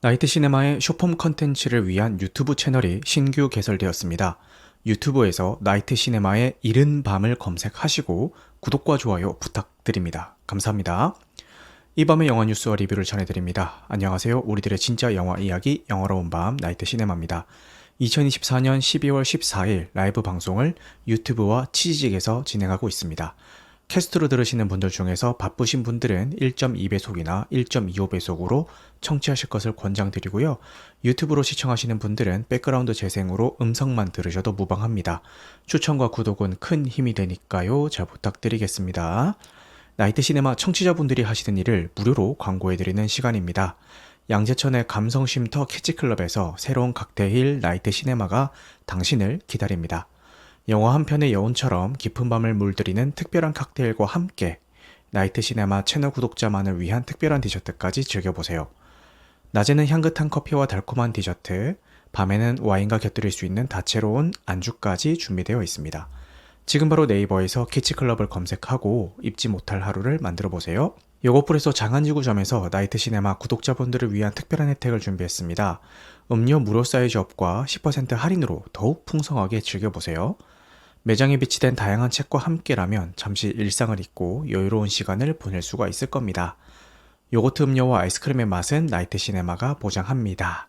나이트 시네마의 숏폼 컨텐츠를 위한 유튜브 채널이 신규 개설되었습니다. 유튜브에서 나이트 시네마의 이른 밤을 검색하시고 구독과 좋아요 부탁드립니다. 감사합니다. 이 밤의 영화 뉴스와 리뷰를 전해드립니다. 안녕하세요. 우리들의 진짜 영화 이야기 영화로운 밤 나이트 시네마입니다. 2024년 12월 14일 라이브 방송을 유튜브와 치지직에서 진행하고 있습니다. 캐스트로 들으시는 분들 중에서 바쁘신 분들은 1.2배속이나 1.25배속으로 청취하실 것을 권장드리고요. 유튜브로 시청하시는 분들은 백그라운드 재생으로 음성만 들으셔도 무방합니다. 추천과 구독은 큰 힘이 되니까요. 잘 부탁드리겠습니다. 나이트 시네마 청취자분들이 하시는 일을 무료로 광고해드리는 시간입니다. 양재천의 감성쉼터 키즈클럽에서 새로운 칵테일 나이트 시네마가 당신을 기다립니다. 영화 한 편의 여운처럼 깊은 밤을 물들이는 특별한 칵테일과 함께 나이트 시네마 채널 구독자만을 위한 특별한 디저트까지 즐겨보세요. 낮에는 향긋한 커피와 달콤한 디저트, 밤에는 와인과 곁들일 수 있는 다채로운 안주까지 준비되어 있습니다. 지금 바로 네이버에서 키치클럽을 검색하고 잊지 못할 하루를 만들어보세요. 요거풀에서 장안지구점에서 나이트 시네마 구독자분들을 위한 특별한 혜택을 준비했습니다. 음료 무료 사이즈 업과 10% 할인으로 더욱 풍성하게 즐겨보세요. 매장에 비치된 다양한 책과 함께라면 잠시 일상을 잊고 여유로운 시간을 보낼 수가 있을 겁니다. 요거트 음료와 아이스크림의 맛은 나이트 시네마가 보장합니다.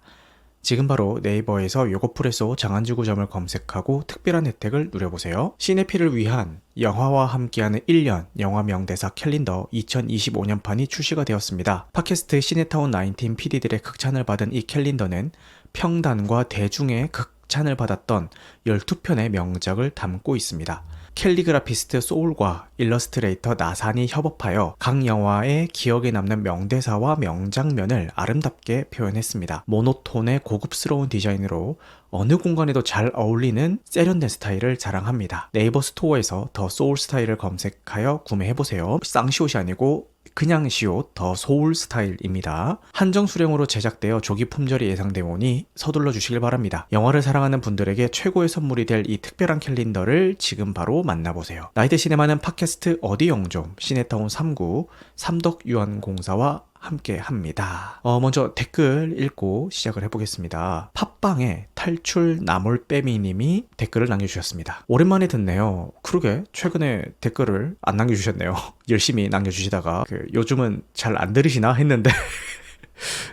지금 바로 네이버에서 요거프레소 장안지구점을 검색하고 특별한 혜택을 누려보세요. 시네필을 위한 영화와 함께하는 1년 영화 명대사 캘린더 2025년판이 출시가 되었습니다. 팟캐스트 시네타운 19 PD들의 극찬을 받은 이 캘린더는 평단과 대중의 극찬을 받았던 12편의 명작을 담고 있습니다. 캘리그라피스트 소울과 일러스트레이터 나산이 협업하여 각 영화의 기억에 남는 명대사와 명장면을 아름답게 표현했습니다. 모노톤의 고급스러운 디자인으로 어느 공간에도 잘 어울리는 세련된 스타일을 자랑합니다. 네이버 스토어에서 더 소울 스타일을 검색하여 구매해보세요. 쌍시옷이 아니고 그냥 시옷 더 소울 스타일입니다. 한정 수량으로 제작되어 조기 품절이 예상되오니 서둘러 주시길 바랍니다. 영화를 사랑하는 분들에게 최고의 선물이 될 이 특별한 캘린더를 지금 바로 만나보세요. 나이트 시네마는 팟캐스트 어디 영좀 시네타운 3구 삼덕유한공사와 함께 합니다. 먼저 댓글 읽고 시작을 해보겠습니다. 팟빵에 탈출 나몰빼미님이 댓글을 남겨주셨습니다. 오랜만에 듣네요. 그러게 최근에 댓글을 안 남겨주셨네요. 열심히 남겨주시다가 요즘은 잘 안 들으시나 했는데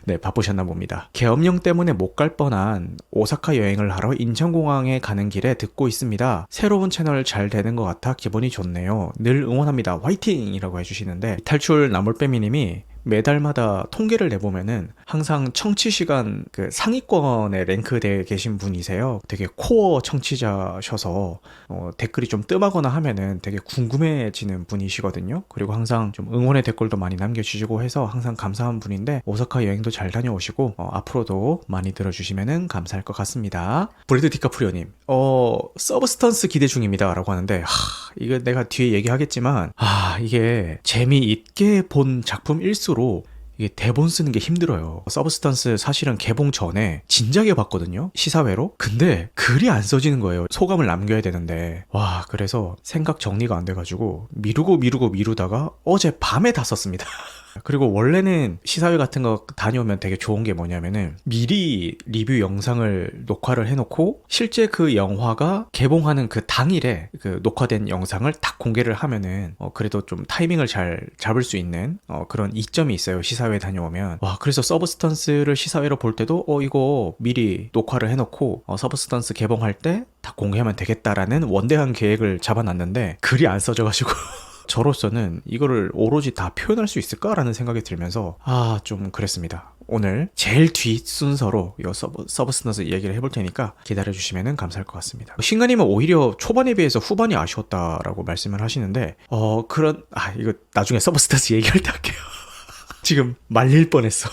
네, 바쁘셨나 봅니다. 계엄령 때문에 못 갈 뻔한 오사카 여행을 하러 인천공항에 가는 길에 듣고 있습니다. 새로운 채널 잘 되는 것 같아 기분이 좋네요. 늘 응원합니다. 화이팅! 이라고 해주시는데 탈출 나몰빼미님이 매달마다 통계를 내보면은 항상 청취 시간 상위권에 랭크되어 계신 분이세요. 되게 코어 청취자셔서 댓글이 좀 뜸하거나 하면은 되게 궁금해지는 분이시거든요. 그리고 항상 좀 응원의 댓글도 많이 남겨주시고 해서 항상 감사한 분인데 오사카 여행도 잘 다녀오시고 앞으로도 많이 들어주시면은 감사할 것 같습니다. 브래드 디카프리오님 서브스턴스 기대 중입니다 라고 하는데 이거 내가 뒤에 얘기하겠지만 이게 재미있게 본 작품일수록 이게 대본 쓰는 게 힘들어요. 서브스턴스 사실은 개봉 전에 진작에 봤거든요. 시사회로. 근데 글이 안 써지는 거예요. 소감을 남겨야 되는데. 그래서 생각 정리가 안 돼가지고 미루다가 어제 밤에 다 썼습니다. 그리고 원래는 시사회 같은 거 다녀오면 되게 좋은 게 뭐냐면은 미리 리뷰 영상을 녹화를 해놓고 실제 그 영화가 개봉하는 그 당일에 그 녹화된 영상을 딱 공개를 하면은 그래도 좀 타이밍을 잘 잡을 수 있는 그런 이점이 있어요. 시사회 다녀오면. 그래서 서브스턴스를 시사회로 볼 때도 이거 미리 녹화를 해놓고 서브스턴스 개봉할 때 다 공개하면 되겠다라는 원대한 계획을 잡아놨는데 글이 안 써져가지고 저로서는 이거를 오로지 다 표현할 수 있을까라는 생각이 들면서 좀 그랬습니다. 오늘 제일 뒷 순서로 이 서브스턴스 얘기를 해볼 테니까 기다려주시면 감사할 것 같습니다. 신가님은 오히려 초반에 비해서 후반이 아쉬웠다라고 말씀을 하시는데 이거 나중에 서브스턴스 얘기할 때 할게요. 지금 말릴 뻔했어.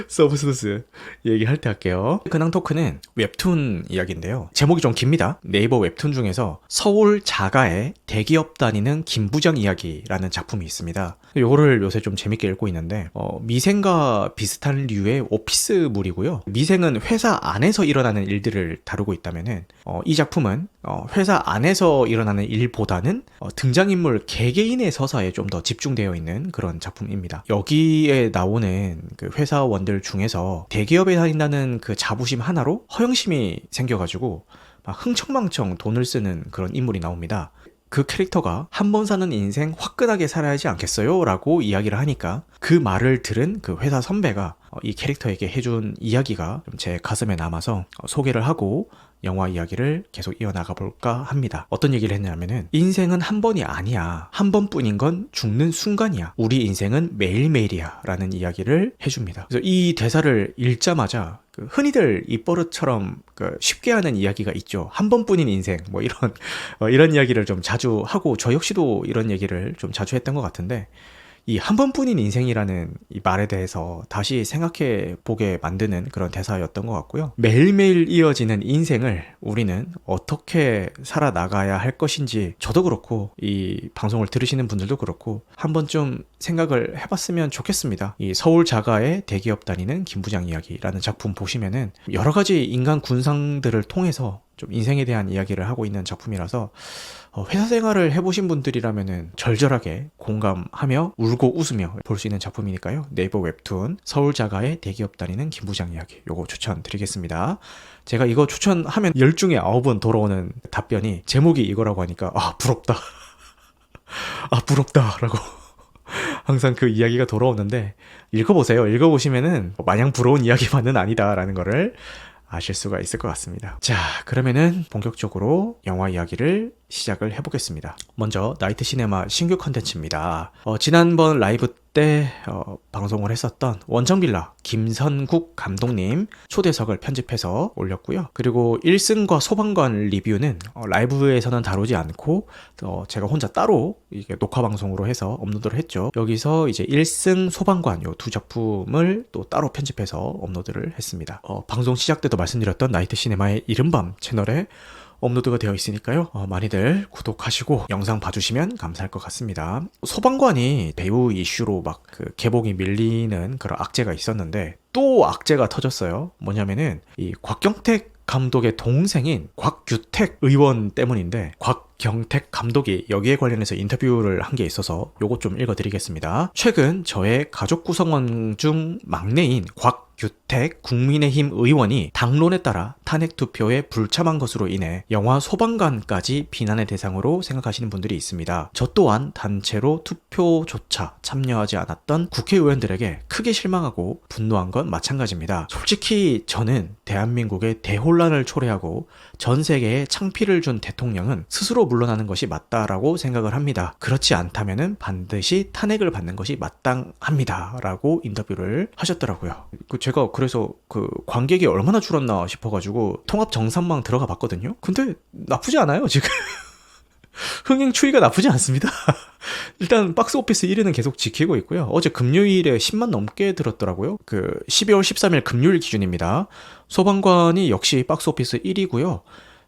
서브스턴스 얘기할 때 할게요. 근황 토크는 웹툰 이야기인데요. 제목이 좀 깁니다. 네이버 웹툰 중에서 서울 자가에 대기업 다니는 김부장 이야기라는 작품이 있습니다. 요거를 요새 좀 재밌게 읽고 있는데 미생과 비슷한 류의 오피스물이고요. 미생은 회사 안에서 일어나는 일들을 다루고 있다면은 이 작품은 회사 안에서 일어나는 일보다는 등장인물 개개인의 서사에 좀 더 집중되어 있는 그런 작품입니다. 여기에 나오는 그 회사원들 중에서 대기업에 다닌다는 그 자부심 하나로 허영심이 생겨가지고 막 흥청망청 돈을 쓰는 그런 인물이 나옵니다. 그 캐릭터가 한 번 사는 인생 화끈하게 살아야지 않겠어요? 라고 이야기를 하니까 그 말을 들은 그 회사 선배가 이 캐릭터에게 해준 이야기가 제 가슴에 남아서 소개를 하고 영화 이야기를 계속 이어나가 볼까 합니다. 어떤 얘기를 했냐면은 인생은 한 번이 아니야. 한 번뿐인 건 죽는 순간이야. 우리 인생은 매일매일이야. 라는 이야기를 해줍니다. 그래서 이 대사를 읽자마자 흔히들 입버릇처럼 쉽게 하는 이야기가 있죠. 한 번뿐인 인생 뭐 이런 이야기를 좀 자주 하고 저 역시도 이런 얘기를 좀 자주 했던 것 같은데 이 한 번뿐인 인생이라는 이 말에 대해서 다시 생각해 보게 만드는 그런 대사였던 것 같고요. 매일매일 이어지는 인생을 우리는 어떻게 살아나가야 할 것인지 저도 그렇고 이 방송을 들으시는 분들도 그렇고 한 번쯤 생각을 해봤으면 좋겠습니다. 이 서울 자가의 대기업 다니는 김 부장 이야기라는 작품 보시면은 여러 가지 인간 군상들을 통해서 좀 인생에 대한 이야기를 하고 있는 작품이라서 회사 생활을 해보신 분들이라면은 절절하게 공감하며 울고 웃으며 볼 수 있는 작품이니까요. 네이버 웹툰 서울 자가의 대기업 다니는 김 부장 이야기 요거 추천드리겠습니다. 제가 이거 추천하면 10중에 9은 돌아오는 답변이 제목이 이거라고 하니까 부럽다. 부럽다 라고 항상 그 이야기가 돌아오는데 읽어보세요. 읽어보시면은 마냥 부러운 이야기만은 아니다라는 거를 아실 수가 있을 것 같습니다. 자, 그러면은 본격적으로 영화 이야기를 시작을 해보겠습니다. 먼저 나이트 시네마 신규 컨텐츠입니다. 지난번 라이브 때 방송을 했었던 원정빌라 김선국 감독님 초대석을 편집해서 올렸고요. 그리고 1승과 소방관 리뷰는 라이브에서는 다루지 않고 제가 혼자 따로 이게 녹화 방송으로 해서 업로드를 했죠. 여기서 이제 1승 소방관 요 두 작품을 또 따로 편집해서 업로드를 했습니다. 방송 시작 때도 말씀드렸던 나이트 시네마의 이른밤 채널에 업로드가 되어 있으니까요. 많이들 구독하시고 영상 봐주시면 감사할 것 같습니다. 소방관이 배우 이슈로 막 개봉이 밀리는 그런 악재가 있었는데 또 악재가 터졌어요. 뭐냐면은 이 곽경택 감독의 동생인 곽규택 의원 때문인데 곽경택 감독이 여기에 관련해서 인터뷰를 한 게 있어서 요것 좀 읽어드리겠습니다. 최근 저의 가족 구성원 중 막내인 곽규택 국민의힘 의원이 당론에 따라 탄핵 투표에 불참한 것으로 인해 영화 소방관까지 비난의 대상으로 생각하시는 분들이 있습니다. 저 또한 단체로 투표조차 참여하지 않았던 국회의원들에게 크게 실망하고 분노한 건 마찬가지입니다. 솔직히 저는 대한민국의 대혼란을 초래하고 전 세계에 창피를 준 대통령은 스스로 물러나는 것이 맞다라고 생각을 합니다. 그렇지 않다면은 반드시 탄핵을 받는 것이 마땅합니다. 라고 인터뷰를 하셨더라고요. 제가 그래서 관객이 얼마나 줄었나 싶어가지고 통합 정산망 들어가 봤거든요. 근데 나쁘지 않아요, 지금. 흥행 추이가 나쁘지 않습니다. 일단 박스오피스 1위는 계속 지키고 있고요. 어제 금요일에 10만 넘게 들었더라고요. 12월 13일 금요일 기준입니다. 소방관이 역시 박스오피스 1위고요.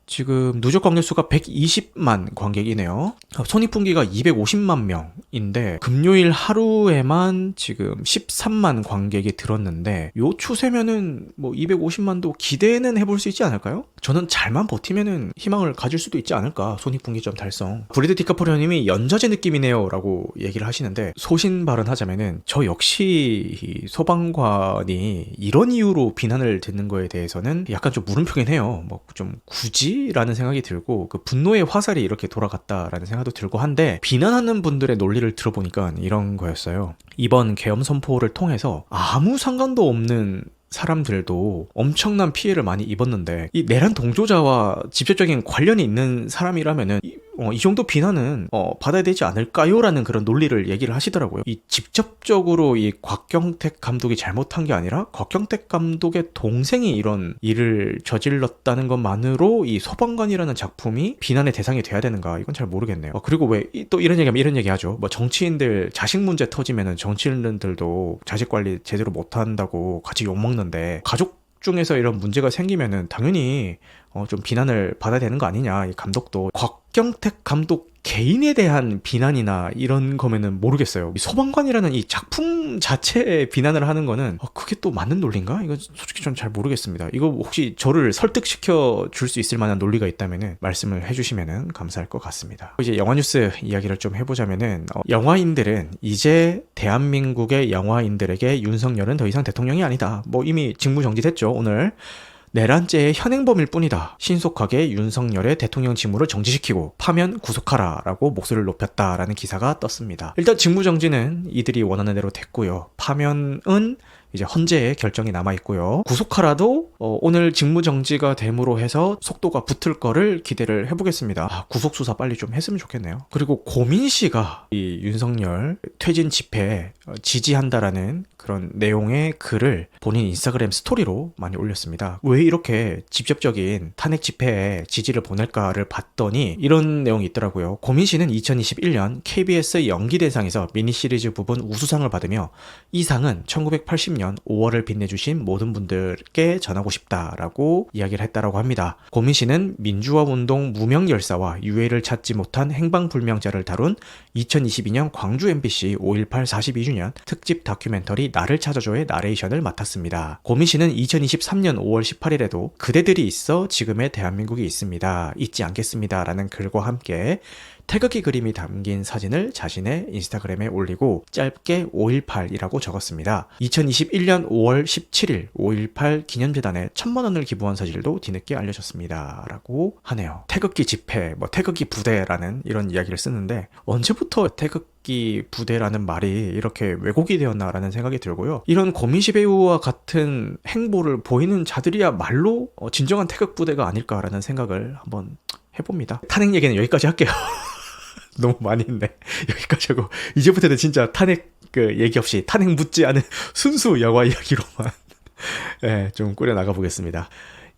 지금 누적 관객 수가 120만 관객이네요. 손익분기가 250만 명인데 금요일 하루에만 지금 13만 관객이 들었는데 요 추세면은 뭐 250만도 기대는 해볼 수 있지 않을까요? 저는 잘만 버티면은 희망을 가질 수도 있지 않을까. 손익분기점 달성. 브리드 디카프리오님이 연좌제 느낌이네요 라고 얘기를 하시는데 소신 발언하자면은 저 역시 소방관이 이런 이유로 비난을 듣는 거에 대해서는 약간 좀 물음표긴 해요. 뭐 좀 굳이? 라는 생각이 들고 분노의 화살이 이렇게 돌아갔다라는 생각도 들고 한데 비난하는 분들의 논리를 들어보니까 이런 거였어요. 이번 계엄 선포를 통해서 아무 상관도 없는 사람들도 엄청난 피해를 많이 입었는데 이 내란 동조자와 직접적인 관련이 있는 사람이라면은 이 정도 비난은 받아야 되지 않을까요? 라는 그런 논리를 얘기를 하시더라고요. 이 직접적으로 이 곽경택 감독이 잘못한 게 아니라 곽경택 감독의 동생이 이런 일을 저질렀다는 것만으로 이 소방관이라는 작품이 비난의 대상이 돼야 되는가? 이건 잘 모르겠네요. 그리고 왜 또 이런 얘기하면 이런 얘기 하죠. 뭐 정치인들 자식 문제 터지면은 정치인들도 자식 관리 제대로 못한다고 같이 욕먹는데 가족 중에서 이런 문제가 생기면은 당연히 좀 비난을 받아야 되는 거 아니냐. 이 감독도 곽경택 감독 개인에 대한 비난이나 이런 거면은 모르겠어요. 소방관이라는 이 작품 자체에 비난을 하는 거는 그게 또 맞는 논리인가? 이거 솔직히 좀 잘 모르겠습니다. 이거 혹시 저를 설득시켜 줄 수 있을 만한 논리가 있다면은 말씀을 해주시면은 감사할 것 같습니다. 이제 영화 뉴스 이야기를 좀 해보자면은 영화인들은 이제 대한민국의 영화인들에게 윤석열은 더 이상 대통령이 아니다. 뭐 이미 직무정지됐죠. 오늘 내란죄의 현행범일 뿐이다. 신속하게 윤석열의 대통령 직무를 정지시키고 파면 구속하라 라고 목소리를 높였다라는 기사가 떴습니다. 일단 직무정지는 이들이 원하는 대로 됐고요. 파면은 이제 헌재의 결정이 남아있고요. 구속하라도 오늘 직무정지가 됨으로 해서 속도가 붙을 거를 기대를 해보겠습니다. 구속수사 빨리 좀 했으면 좋겠네요. 그리고 고민씨가 이 윤석열 퇴진 집회에 지지한다라는 그런 내용의 글을 본인 인스타그램 스토리로 많이 올렸습니다. 왜 이렇게 직접적인 탄핵 집회에 지지를 보낼까를 봤더니 이런 내용이 있더라고요. 고민씨는 2021년 KBS 연기대상에서 미니시리즈 부분 우수상을 받으며 이 상은 1980년 5월을 빛내주신 모든 분들께 전하고 싶다라고 이야기를 했다라고 합니다. 고민씨는 민주화운동 무명열사와 유해를 찾지 못한 행방불명자를 다룬 2022년 광주 MBC 5.18 42주년 특집 다큐멘터리 나를 찾아줘의 나레이션을 맡았습니다. 고민씨는 2023년 5월 18일에도 그대들이 있어 지금의 대한민국이 있습니다. 잊지 않겠습니다. 라는 글과 함께 태극기 그림이 담긴 사진을 자신의 인스타그램에 올리고 짧게 5.18이라고 적었습니다. 2021년 5월 17일 5.18 기념재단에 1,000만원을 기부한 사실도 뒤늦게 알려졌습니다. 라고 하네요. 태극기 집회, 태극기 부대라는 이런 이야기를 쓰는데 언제부터 태극기 부대라는 말이 이렇게 왜곡이 되었나라는 생각이 들고요. 이런 고민시 배우와 같은 행보를 보이는 자들이야말로 진정한 태극 부대가 아닐까라는 생각을 한번 해봅니다. 탄핵 얘기는 여기까지 할게요. 너무 많이 했네. 여기까지 하고 이제부터는 진짜 탄핵 얘기 없이 탄핵 묻지 않은 순수 영화 이야기로만 좀 꾸려나가 보겠습니다.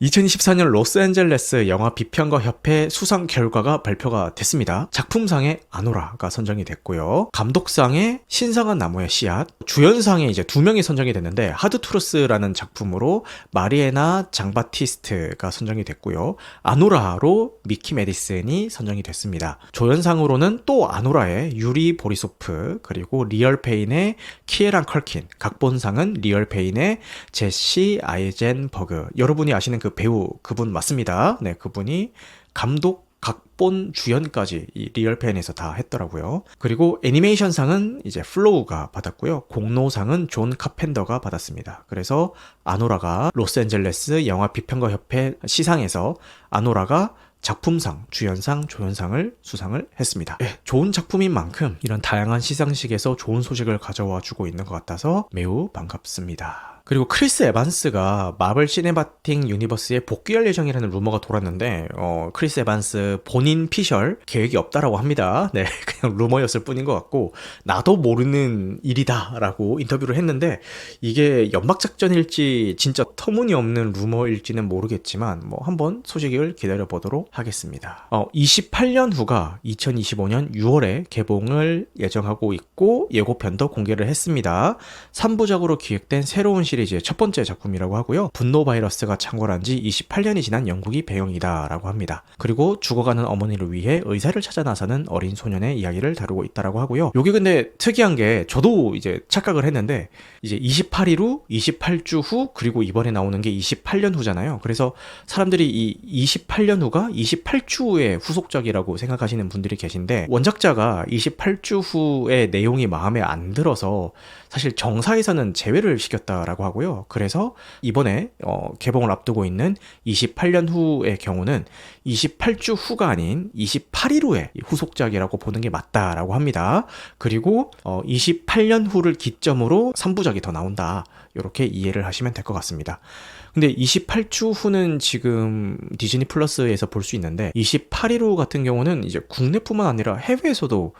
2024년 로스앤젤레스 영화 비평가 협회 수상 결과가 발표가 됐습니다. 작품상에 아노라가 선정이 됐고요. 감독상에 신성한 나무의 씨앗, 주연상에 이제 2명이 선정이 됐는데 하드투루스라는 작품으로 마리에나 장바티스트가 선정이 됐고요. 아노라로 미키 메디슨이 선정이 됐습니다. 조연상으로는 또 아노라의 유리 보리소프, 그리고 리얼페인의 키에란 컬킨, 각본상은 리얼페인의 제시 아이젠버그. 여러분이 아시는 그 배우 그분 맞습니다. 네, 그분이 감독, 각본, 주연까지 이 리얼펜에서 다 했더라고요. 그리고 애니메이션상은 이제 플로우가 받았고요. 공로상은 존 카펜더가 받았습니다. 그래서 아노라가 로스앤젤레스 영화 비평가 협회 시상에서 아노라가 작품상, 주연상, 조연상을 수상을 했습니다. 좋은 작품인 만큼 이런 다양한 시상식에서 좋은 소식을 가져와 주고 있는 것 같아서 매우 반갑습니다. 그리고 크리스 에반스가 마블 시네마틱 유니버스에 복귀할 예정이라는 루머가 돌았는데 크리스 에반스 본인 피셜 계획이 없다라고 합니다. 네, 그냥 루머였을 뿐인 것 같고 나도 모르는 일이다 라고 인터뷰를 했는데 이게 연막작전일지 진짜 터무니없는 루머일지는 모르겠지만 한번 소식을 기다려보도록 하겠습니다. 28년 후가 2025년 6월에 개봉을 예정하고 있고 예고편도 공개를 했습니다. 3부작으로 기획된 새로운 시리즈의 첫 번째 작품이라고 하고요. 분노 바이러스가 창궐한 지 28년이 지난 영국이 배경이다 라고 합니다. 그리고 죽어가는 어머니를 위해 의사를 찾아 나서는 어린 소년의 이야기를 다루고 있다라고 하고요. 요게 근데 특이한 게 저도 이제 착각을 했는데 이제 28일 후, 28주 후, 그리고 이번에 나오는 게 28년 후잖아요. 그래서 사람들이 이 28년 후가 28주 후의 후속작이라고 생각하시는 분들이 계신데 원작자가 28주 후의 내용이 마음에 안 들어서 사실 정사에서는 제외를 시켰다라고 하고요. 그래서 이번에 개봉을 앞두고 있는 28년 후의 경우는 28주 후가 아닌 28일 후의 후속작이라고 보는 게 맞다라고 합니다. 그리고 28년 후를 기점으로 3부작이 더 나온다. 이렇게 이해를 하시면 될 것 같습니다. 근데 28주 후는 지금 디즈니 플러스에서 볼 수 있는데 28일 후 같은 경우는 이제 국내뿐만 아니라 해외에서도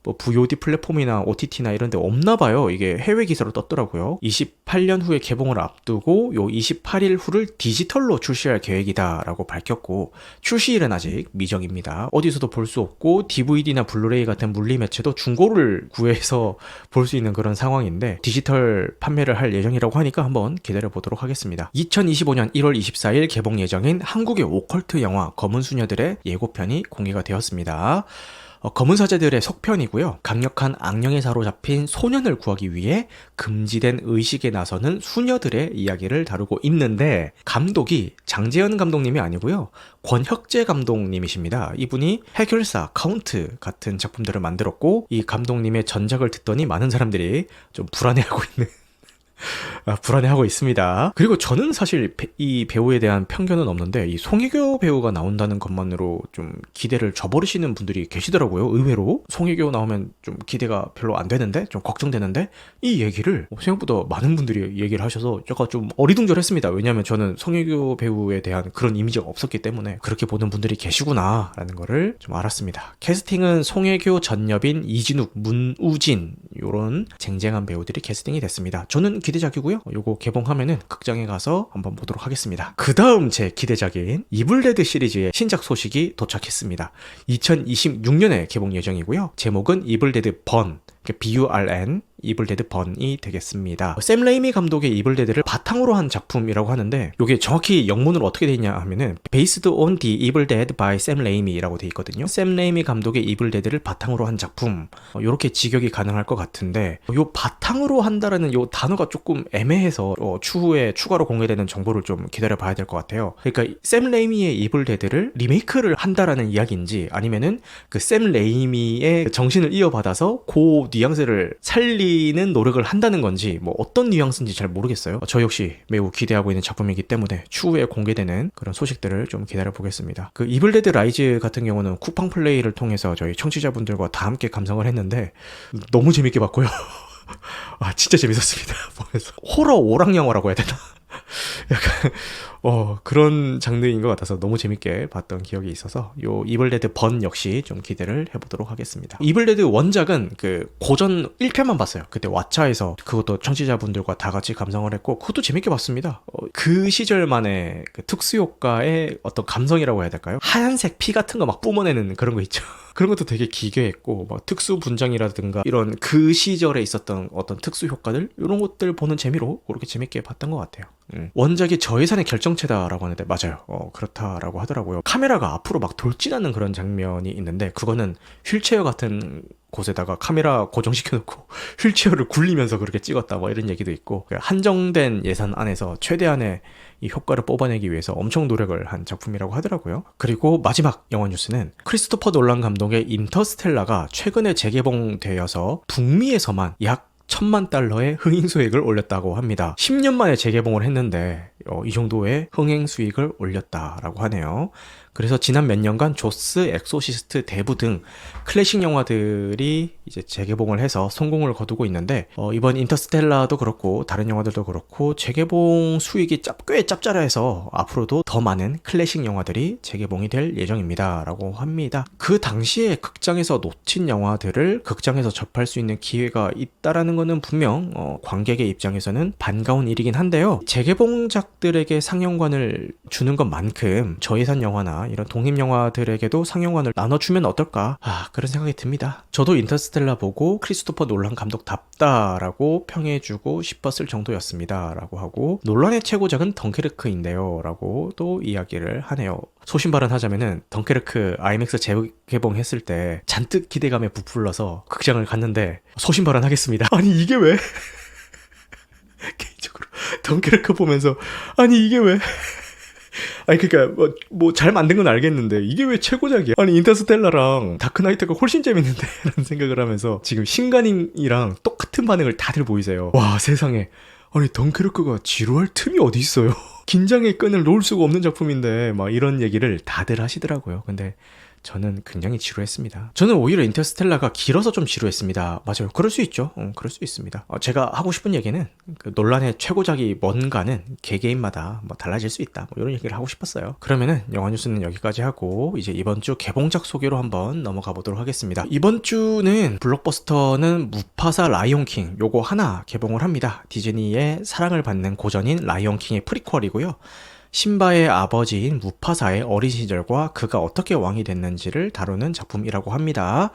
뭐 VOD 플랫폼이나 OTT나 이런 데 없나 봐요. 이게 해외 기사로 떴더라고요. 28년 후에 개봉을 앞두고 요 28일 후를 디지털로 출시할 계획이다라고 밝혔고, 출시일은 아직 미정입니다. 어디서도 볼 수 없고 DVD나 블루레이 같은 물리 매체도 중고를 구해서 볼 수 있는 그런 상황인데, 디지털 판매를 할 예정이라고 하니까 한번 기다려 보도록 하겠습니다. 2025년 1월 24일 개봉 예정인 한국의 오컬트 영화 검은 수녀들의 예고편이 공개가 되었습니다. 검은 사제들의 속편이고요. 강력한 악령에 사로잡힌 소년을 구하기 위해 금지된 의식에 나서는 수녀들의 이야기를 다루고 있는데, 감독이 장재현 감독님이 아니고요. 권혁재 감독님이십니다. 이분이 해결사, 카운트 같은 작품들을 만들었고, 이 감독님의 전작을 듣더니 많은 사람들이 좀 불안해하고 있습니다. 그리고 저는 사실 이 배우에 대한 편견은 없는데, 이 송혜교 배우가 나온다는 것만으로 좀 기대를 저버리시는 분들이 계시더라고요. 의외로 송혜교 나오면 좀 기대가 별로 안 되는데, 좀 걱정되는데, 이 얘기를 생각보다 많은 분들이 얘기를 하셔서 약간 좀 어리둥절했습니다. 왜냐하면 저는 송혜교 배우에 대한 그런 이미지가 없었기 때문에 그렇게 보는 분들이 계시구나 라는 거를 좀 알았습니다. 캐스팅은 송혜교, 전여빈, 이진욱, 문우진, 요런 쟁쟁한 배우들이 캐스팅이 됐습니다. 저는 기대작이고요. 요거 개봉하면은 극장에 가서 한번 보도록 하겠습니다. 그 다음 제 기대작인 이블레드 시리즈의 신작 소식이 도착했습니다. 2026년에 개봉 예정이고요. 제목은 이블레드 번, BURN, 이블데드 번이 되겠습니다. 샘 레이미 감독의 이블데드를 바탕으로 한 작품이라고 하는데, 이게 정확히 영문으로 어떻게 돼 있냐 하면은 Based on the Evil Dead by Sam Raimi라고 돼 있거든요. 샘 레이미 감독의 이블데드를 바탕으로 한 작품, 이렇게 직역이 가능할 것 같은데, 요 바탕으로 한다라는 요 단어가 조금 애매해서 추후에 추가로 공개되는 정보를 좀 기다려 봐야 될 것 같아요. 그러니까 샘 레이미의 이블데드를 리메이크를 한다라는 이야기인지, 아니면은 그 샘 레이미의 정신을 이어받아서 그 뉘앙스를 살리는 노력을 한다는 건지, 뭐 어떤 뉘앙스인지 잘 모르겠어요. 저 역시 매우 기대하고 있는 작품이기 때문에 추후에 공개되는 그런 소식들을 좀 기다려 보겠습니다. 그 이블데드 라이즈 같은 경우는 쿠팡 플레이를 통해서 저희 청취자분들과 다 함께 감상을 했는데 너무 재밌게 봤고요. 아, 진짜 재밌었습니다. 보면서 호러 오락 영화라고 해야 되나? 약간 그런 장르인 것 같아서 너무 재밌게 봤던 기억이 있어서, 요 이블데드 번 역시 좀 기대를 해보도록 하겠습니다. 이블데드 원작은 그 고전 1편만 봤어요. 그때 왓챠에서 그것도 청취자분들과 다 같이 감상을 했고, 그것도 재밌게 봤습니다. 그 시절만의 그 특수효과의 어떤 감성이라고 해야 될까요? 하얀색 피 같은 거 막 뿜어내는 그런 거 있죠. 그런 것도 되게 기괴했고, 막 특수 분장이라든가 이런 그 시절에 있었던 어떤 특수 효과들, 이런 것들 보는 재미로 그렇게 재밌게 봤던 것 같아요. 원작이 저예산의 결정체다라고 하는데, 맞아요. 그렇다라고 하더라고요. 카메라가 앞으로 막 돌진하는 그런 장면이 있는데, 그거는 휠체어 같은 곳에다가 카메라 고정시켜놓고 휠체어를 굴리면서 그렇게 찍었다, 뭐 이런 얘기도 있고, 한정된 예산 안에서 최대한의 이 효과를 뽑아내기 위해서 엄청 노력을 한 작품이라고 하더라고요. 그리고 마지막 영화 뉴스는 크리스토퍼 놀란 감독의 인터스텔라가 최근에 재개봉되어서 북미에서만 약 1,000만 달러의 흥행 수익을 올렸다고 합니다. 10년 만에 재개봉을 했는데 이 정도의 흥행 수익을 올렸다라고 하네요. 그래서 지난 몇 년간 조스, 엑소시스트, 대부 등 클래식 영화들이 이제 재개봉을 해서 성공을 거두고 있는데, 이번 인터스텔라도 그렇고 다른 영화들도 그렇고 재개봉 수익이 꽤 짭짤해서 앞으로도 더 많은 클래식 영화들이 재개봉이 될 예정입니다 라고 합니다. 그 당시에 극장에서 놓친 영화들을 극장에서 접할 수 있는 기회가 있다라는 거는 분명 관객의 입장에서는 반가운 일이긴 한데요. 재개봉작들에게 상영관을 주는 것만큼 저예산 영화나 이런 독립영화들에게도 상영관을 나눠주면 어떨까, 그런 생각이 듭니다. 저도 인터스텔라 보고 크리스토퍼 놀란 감독답다라고 평해주고 싶었을 정도였습니다 라고 하고, 놀란의 최고작은 덩케르크인데요 라고 또 이야기를 하네요. 소신발언하자면은 덩케르크 IMAX 재개봉했을 때 잔뜩 기대감에 부풀러서 극장을 갔는데, 소신발언하겠습니다. 아니 이게 왜 개인적으로 덩케르크 보면서 아니 이게 왜 아니 그러니까 뭐 잘 만든 건 알겠는데 이게 왜 최고작이야? 아니 인터스텔라랑 다크나이트가 훨씬 재밌는데 라는 생각을 하면서 지금 신간임이랑 똑같은 반응을 다들 보이세요. 와 세상에, 아니 덩케르크가 지루할 틈이 어디 있어요. 긴장의 끈을 놓을 수가 없는 작품인데 막 이런 얘기를 다들 하시더라고요. 근데 저는 굉장히 지루했습니다. 저는 오히려 인터스텔라가 길어서 좀 지루했습니다. 맞아요. 그럴 수 있죠. 그럴 수 있습니다. 제가 하고 싶은 얘기는 그 논란의 최고작이 뭔가는 개개인마다 뭐 달라질 수 있다. 뭐 이런 얘기를 하고 싶었어요. 그러면은 영화 뉴스는 여기까지 하고 이제 이번 주 개봉작 소개로 한번 넘어가 보도록 하겠습니다. 이번 주는 블록버스터는 무파사 라이온킹 요거 하나 개봉을 합니다. 디즈니의 사랑을 받는 고전인 라이온킹의 프리퀄이고요. 심바의 아버지인 무파사의 어린 시절과 그가 어떻게 왕이 됐는지를 다루는 작품이라고 합니다.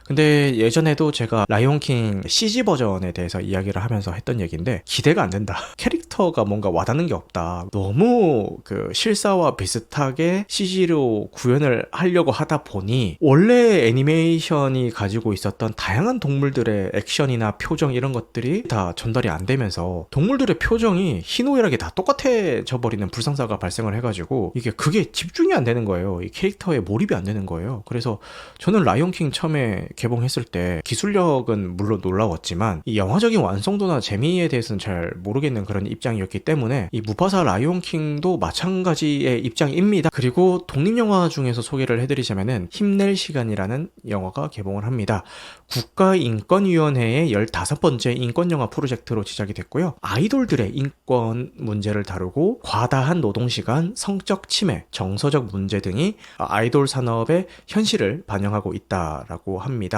근데 예전에도 제가 라이온킹 CG 버전에 대해서 이야기를 하면서 했던 얘기인데 기대가 안 된다. 캐릭터가 뭔가 와닿는 게 없다. 너무 그 실사와 비슷하게 CG로 구현을 하려고 하다 보니 원래 애니메이션이 가지고 있었던 다양한 동물들의 액션이나 표정 이런 것들이 다 전달이 안 되면서 동물들의 표정이 희노애락이 다 똑같아져 버리는 불상사가 발생을 해가지고 그게 집중이 안 되는 거예요. 이 캐릭터에 몰입이 안 되는 거예요. 그래서 저는 라이온킹 처음에 개봉했을 때 기술력은 물론 놀라웠지만 이 영화적인 완성도나 재미에 대해서는 잘 모르겠는 그런 입장이었기 때문에 이 무파사 라이온킹도 마찬가지의 입장입니다. 그리고 독립영화 중에서 소개를 해드리자면은 힘낼 시간이라는 영화가 개봉을 합니다. 국가인권위원회의 15번째 인권영화 프로젝트로 제작이 됐고요. 아이돌들의 인권 문제를 다루고 과다한 노동시간, 성적 침해, 정서적 문제 등이 아이돌 산업의 현실을 반영하고 있다라고 합니다.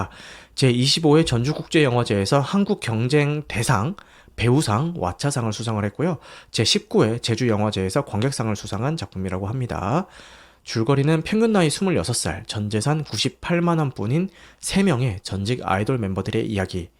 제25회 전주국제영화제에서 한국경쟁대상, 배우상, 와차상을 수상을 했고요. 제19회 제주영화제에서 관객상을 수상한 작품이라고 합니다. 줄거리는 평균 나이 26살, 전재산 98만원 뿐인 3명의 전직 아이돌 멤버들의 이야기.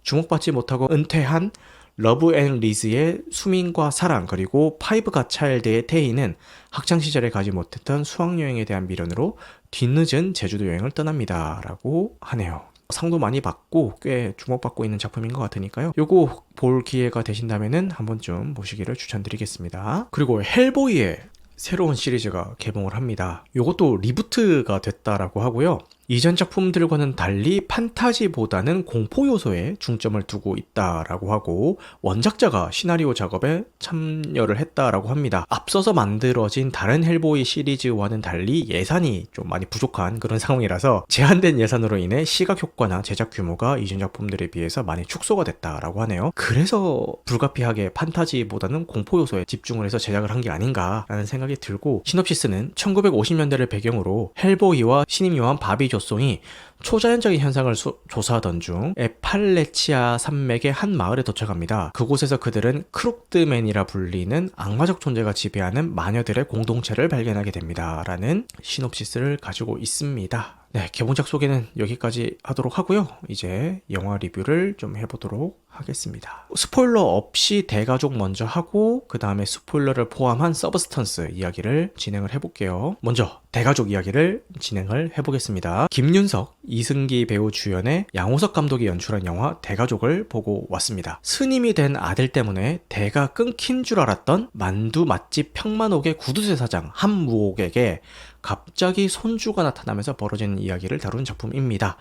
주목받지 못하고 은퇴한 러브 앤 리즈의 수민과 사랑, 그리고 파이브가 차일드의 태희는 학창시절에 가지 못했던 수학여행에 대한 미련으로 뒤늦은 제주도 여행을 떠납니다 라고 하네요. 상도 많이 받고 꽤 주목받고 있는 작품인 것 같으니까요. 요거 볼 기회가 되신다면 한 번쯤 보시기를 추천드리겠습니다. 그리고 헬보이의 새로운 시리즈가 개봉을 합니다. 요것도 리부트가 됐다라고 하고요. 이전 작품들과는 달리 판타지보다는 공포 요소에 중점을 두고 있다라고 하고 원작자가 시나리오 작업에 참여를 했다라고 합니다. 앞서서 만들어진 다른 헬보이 시리즈와는 달리 예산이 좀 많이 부족한 그런 상황이라서 제한된 예산으로 인해 시각 효과나 제작 규모가 이전 작품들에 비해서 많이 축소가 됐다라고 하네요. 그래서 불가피하게 판타지보다는 공포 요소에 집중을 해서 제작을 한 게 아닌가라는 생각이 들고, 시놉시스는 1950년대를 배경으로 헬보이와 신임 요한 바비 조송이 초자연적인 현상을 조사하던 중 에팔레치아 산맥의 한 마을에 도착합니다. 그곳에서 그들은 크룩드맨이라 불리는 악마적 존재가 지배하는 마녀들의 공동체를 발견하게 됩니다. 라는 시놉시스를 가지고 있습니다. 네, 개봉작 소개는 여기까지 하도록 하고요. 이제 영화 리뷰를 좀 해보도록 하겠습니다. 스포일러 없이 대가족 먼저 하고 그 다음에 스포일러를 포함한 서브스턴스 이야기를 진행을 해볼게요. 먼저 대가족 이야기를 진행을 해보겠습니다. 김윤석, 이승기 배우 주연의 양호석 감독이 연출한 영화 대가족을 보고 왔습니다. 스님이 된 아들 때문에 대가 끊긴 줄 알았던 만두 맛집 평만옥의 구두쇠 사장 한무옥에게 갑자기 손주가 나타나면서 벌어지는 이야기를 다룬 작품입니다.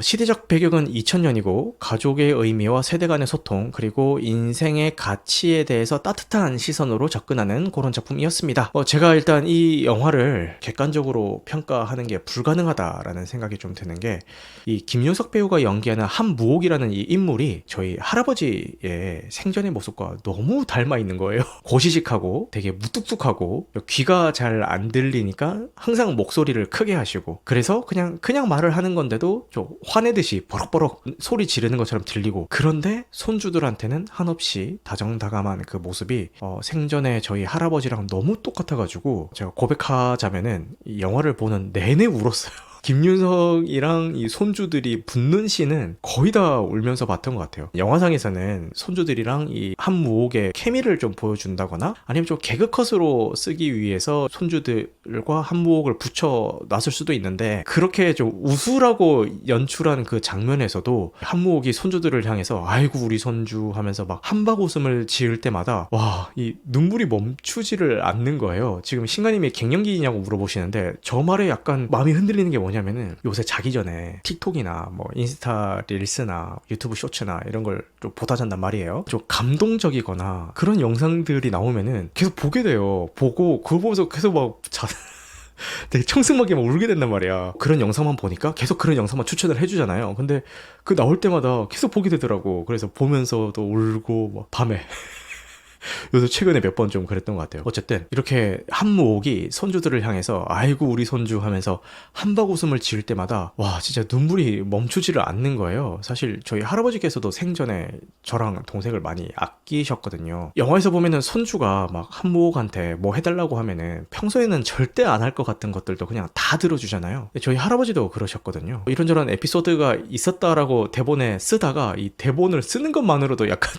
시대적 배경은 2000년이고 가족의 의미와 세대 간의 소통, 그리고 인생의 가치에 대해서 따뜻한 시선으로 접근하는 그런 작품이었습니다. 제가 일단 이 영화를 객관적으로 평가하는 게 불가능하다라는 생각이 좀 드는 게, 이 김윤석 배우가 연기하는 한무옥이라는 이 인물이 저희 할아버지의 생전의 모습과 너무 닮아 있는 거예요. 고시식하고 되게 무뚝뚝하고 귀가 잘 안 들리니까 항상 목소리를 크게 하시고, 그래서 그냥 말을 하는 건데도 좀 화내듯이 버럭버럭 소리 지르는 것처럼 들리고, 그런데 손주들한테는 한없이 다정다감한 그 모습이 생전에 저희 할아버지랑 너무 똑같아가지고 제가 고백하자면은 이 영화를 보는 내내 울었어요. 김윤석이랑 이 손주들이 붙는 씬은 거의 다 울면서 봤던 것 같아요. 영화상에서는 손주들이랑 이 한무옥의 케미를 좀 보여준다거나 아니면 좀 개그컷으로 쓰기 위해서 손주들과 한무옥을 붙여놨을 수도 있는데, 그렇게 좀 우스라고 연출한 그 장면에서도 한무옥이 손주들을 향해서 아이고 우리 손주 하면서 막 한박 웃음을 지을 때마다 와, 이 눈물이 멈추지를 않는 거예요. 지금 신가님이 갱년기냐고 물어보시는데 저 말에 약간 마음이 흔들리는 게 뭐냐면은, 요새 자기 전에 틱톡이나 뭐 인스타 릴스나 유튜브 쇼츠나 이런 걸 좀 보다 잔단 말이에요. 좀 감동적이거나 그런 영상들이 나오면은 계속 보게 돼요. 보고 그걸 보면서 계속 막 되게 청승맞게 막 울게 된단 말이야. 그런 영상만 보니까 계속 그런 영상만 추천을 해주잖아요. 근데 그 나올 때마다 계속 보게 되더라고. 그래서 보면서도 울고 막 밤에 요새 최근에 몇 번 좀 그랬던 것 같아요. 어쨌든 이렇게 한무옥이 손주들을 향해서 아이고 우리 손주 하면서 한박웃음을 지을 때마다 와 진짜 눈물이 멈추지를 않는 거예요. 사실 저희 할아버지께서도 생전에 저랑 동생을 많이 아끼셨거든요. 영화에서 보면은 손주가 막 한무옥한테 뭐 해달라고 하면은 평소에는 절대 안 할 것 같은 것들도 그냥 다 들어주잖아요. 저희 할아버지도 그러셨거든요. 이런저런 에피소드가 있었다라고 대본에 쓰다가 이 대본을 쓰는 것만으로도 약간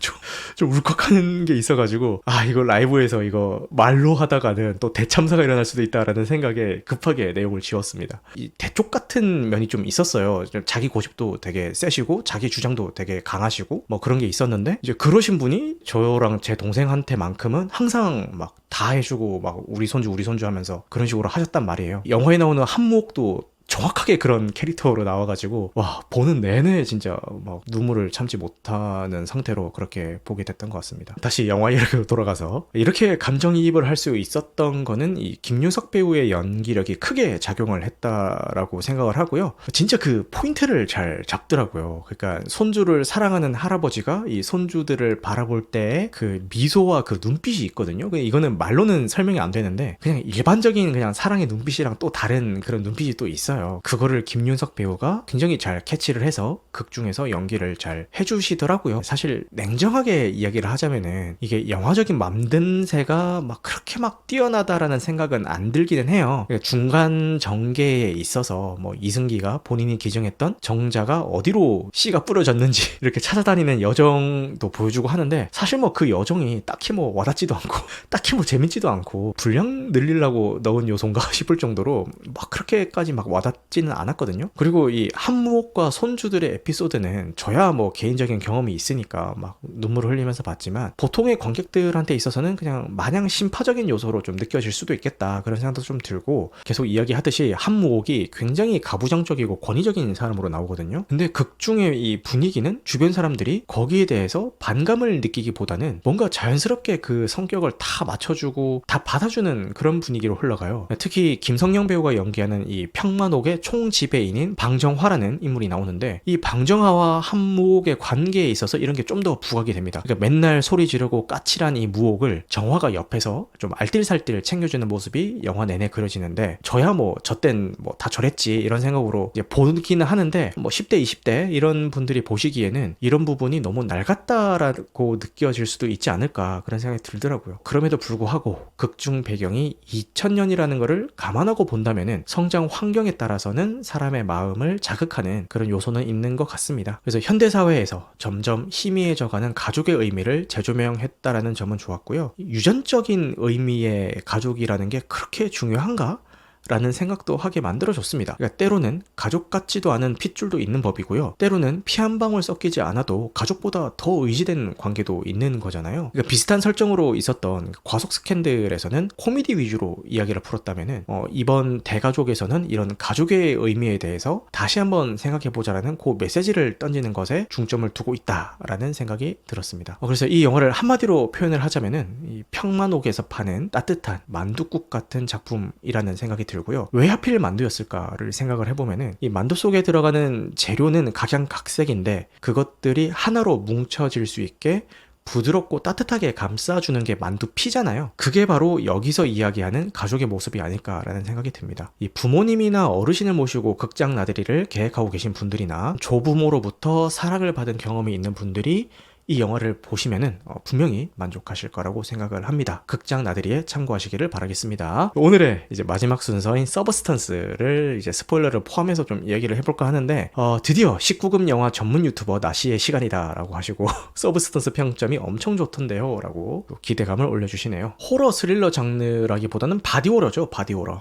좀 울컥하는 게 있어가지고 아 이거 라이브에서 이거 말로 하다가는 또 대참사가 일어날 수도 있다라는 생각에 급하게 내용을 지웠습니다. 이 대쪽 같은 면이 좀 있었어요. 자기 고집도 되게 세시고 자기 주장도 되게 강하시고 뭐 그런 게 있었는데 이제 그러신 분이 저랑 제 동생한테만큼은 항상 막 다 해주고 막 우리 손주 하면서 그런 식으로 하셨단 말이에요. 영화에 나오는 한무옥도 정확하게 그런 캐릭터로 나와가지고 와 보는 내내 진짜 막 눈물을 참지 못하는 상태로 그렇게 보게 됐던 것 같습니다. 다시 영화 이야기로 돌아가서 이렇게 감정이입을 할 수 있었던 거는 이 김유석 배우의 연기력이 크게 작용을 했다라고 생각을 하고요. 진짜 그 포인트를 잘 잡더라고요. 그러니까 손주를 사랑하는 할아버지가 이 손주들을 바라볼 때의 그 미소와 그 눈빛이 있거든요. 이거는 말로는 설명이 안 되는데 그냥 일반적인 그냥 사랑의 눈빛이랑 또 다른 그런 눈빛이 또 있어요. 그거를 김윤석 배우가 굉장히 잘 캐치를 해서 극 중에서 연기를 잘 해주시더라고요. 사실 냉정하게 이야기를 하자면은 이게 영화적인 만듦새가 막 그렇게 막 뛰어나다라는 생각은 안 들기는 해요. 그러니까 중간 전개에 있어서 뭐 이승기가 본인이 기증했던 정자가 어디로 씨가 뿌려졌는지 이렇게 찾아다니는 여정도 보여주고 하는데 사실 뭐 그 여정이 딱히 뭐 와닿지도 않고 딱히 뭐 재밌지도 않고 분량 늘리려고 넣은 요소인가 싶을 정도로 막 그렇게까지 막 와닿지는 않았거든요. 그리고 이 한무옥과 손주들의 에피소드는 저야 뭐 개인적인 경험이 있으니까 막 눈물을 흘리면서 봤지만 보통의 관객들한테 있어서는 그냥 마냥 심파적인 요소로 좀 느껴질 수도 있겠다 그런 생각도 좀 들고 계속 이야기하듯이 한무옥이 굉장히 가부장적이고 권위적인 사람으로 나오거든요. 근데 극 중의 이 분위기는 주변 사람들이 거기에 대해서 반감을 느끼기보다는 뭔가 자연스럽게 그 성격을 다 맞춰주고 다 받아주는 그런 분위기로 흘러가요. 특히 김성령 배우가 연기하는 이 평만옥의 총지배인인 방정화라는 인물이 나오는데 이 방정화와 한무옥의 관계에 있어서 이런 게 좀 더 부각이 됩니다. 그러니까 맨날 소리 지르고 까칠한 이 무옥을 정화가 옆에서 좀 알뜰살뜰 챙겨주는 모습이 영화 내내 그려지는데 저야 뭐 저땐 뭐 다 저랬지 이런 생각으로 이제 보기는 하는데 뭐 10대 20대 이런 분들이 보시기에는 이런 부분이 너무 낡았다라고 느껴질 수도 있지 않을까 그런 생각이 들더라고요. 그럼에도 불구하고 극중 배경이 2000년이라는 거를 감안하고 본다면은 성장 환경에 따라서는 사람의 마음을 자극하는 그런 요소는 있는 것 같습니다. 그래서 현대사회에서 점점 희미해져가는 가족의 의미를 재조명했다라는 점은 좋았고요. 유전적인 의미의 가족이라는 게 그렇게 중요한가? 라는 생각도 하게 만들어줬습니다. 그러니까 때로는 가족 같지도 않은 핏줄도 있는 법이고요. 때로는 피 한 방울 섞이지 않아도 가족보다 더 의지된 관계도 있는 거잖아요. 그러니까 비슷한 설정으로 있었던 과속 스캔들에서는 코미디 위주로 이야기를 풀었다면은 이번 대가족에서는 이런 가족의 의미에 대해서 다시 한번 생각해보자라는 그 메시지를 던지는 것에 중점을 두고 있다라는 생각이 들었습니다. 그래서 이 영화를 한마디로 표현을 하자면은 이 평만옥에서 파는 따뜻한 만둣국 같은 작품이라는 생각이 들고요. 왜 하필 만두였을까를 생각을 해보면은 이 만두 속에 들어가는 재료는 각양각색인데 그것들이 하나로 뭉쳐질 수 있게 부드럽고 따뜻하게 감싸주는 게 만두피잖아요. 그게 바로 여기서 이야기하는 가족의 모습이 아닐까라는 생각이 듭니다. 이 부모님이나 어르신을 모시고 극장 나들이를 계획하고 계신 분들이나 조부모로부터 사랑을 받은 경험이 있는 분들이 이 영화를 보시면은 분명히 만족하실 거라고 생각을 합니다. 극장 나들이에 참고하시기를 바라겠습니다. 오늘의 이제 마지막 순서인 서브스턴스를 이제 스포일러를 포함해서 좀 얘기를 해볼까 하는데 드디어 19금 영화 전문 유튜버 나시의 시간이다 라고 하시고 서브스턴스 평점이 엄청 좋던데요 라고 기대감을 올려주시네요. 호러 스릴러 장르라기보다는 바디호러죠. 바디호러.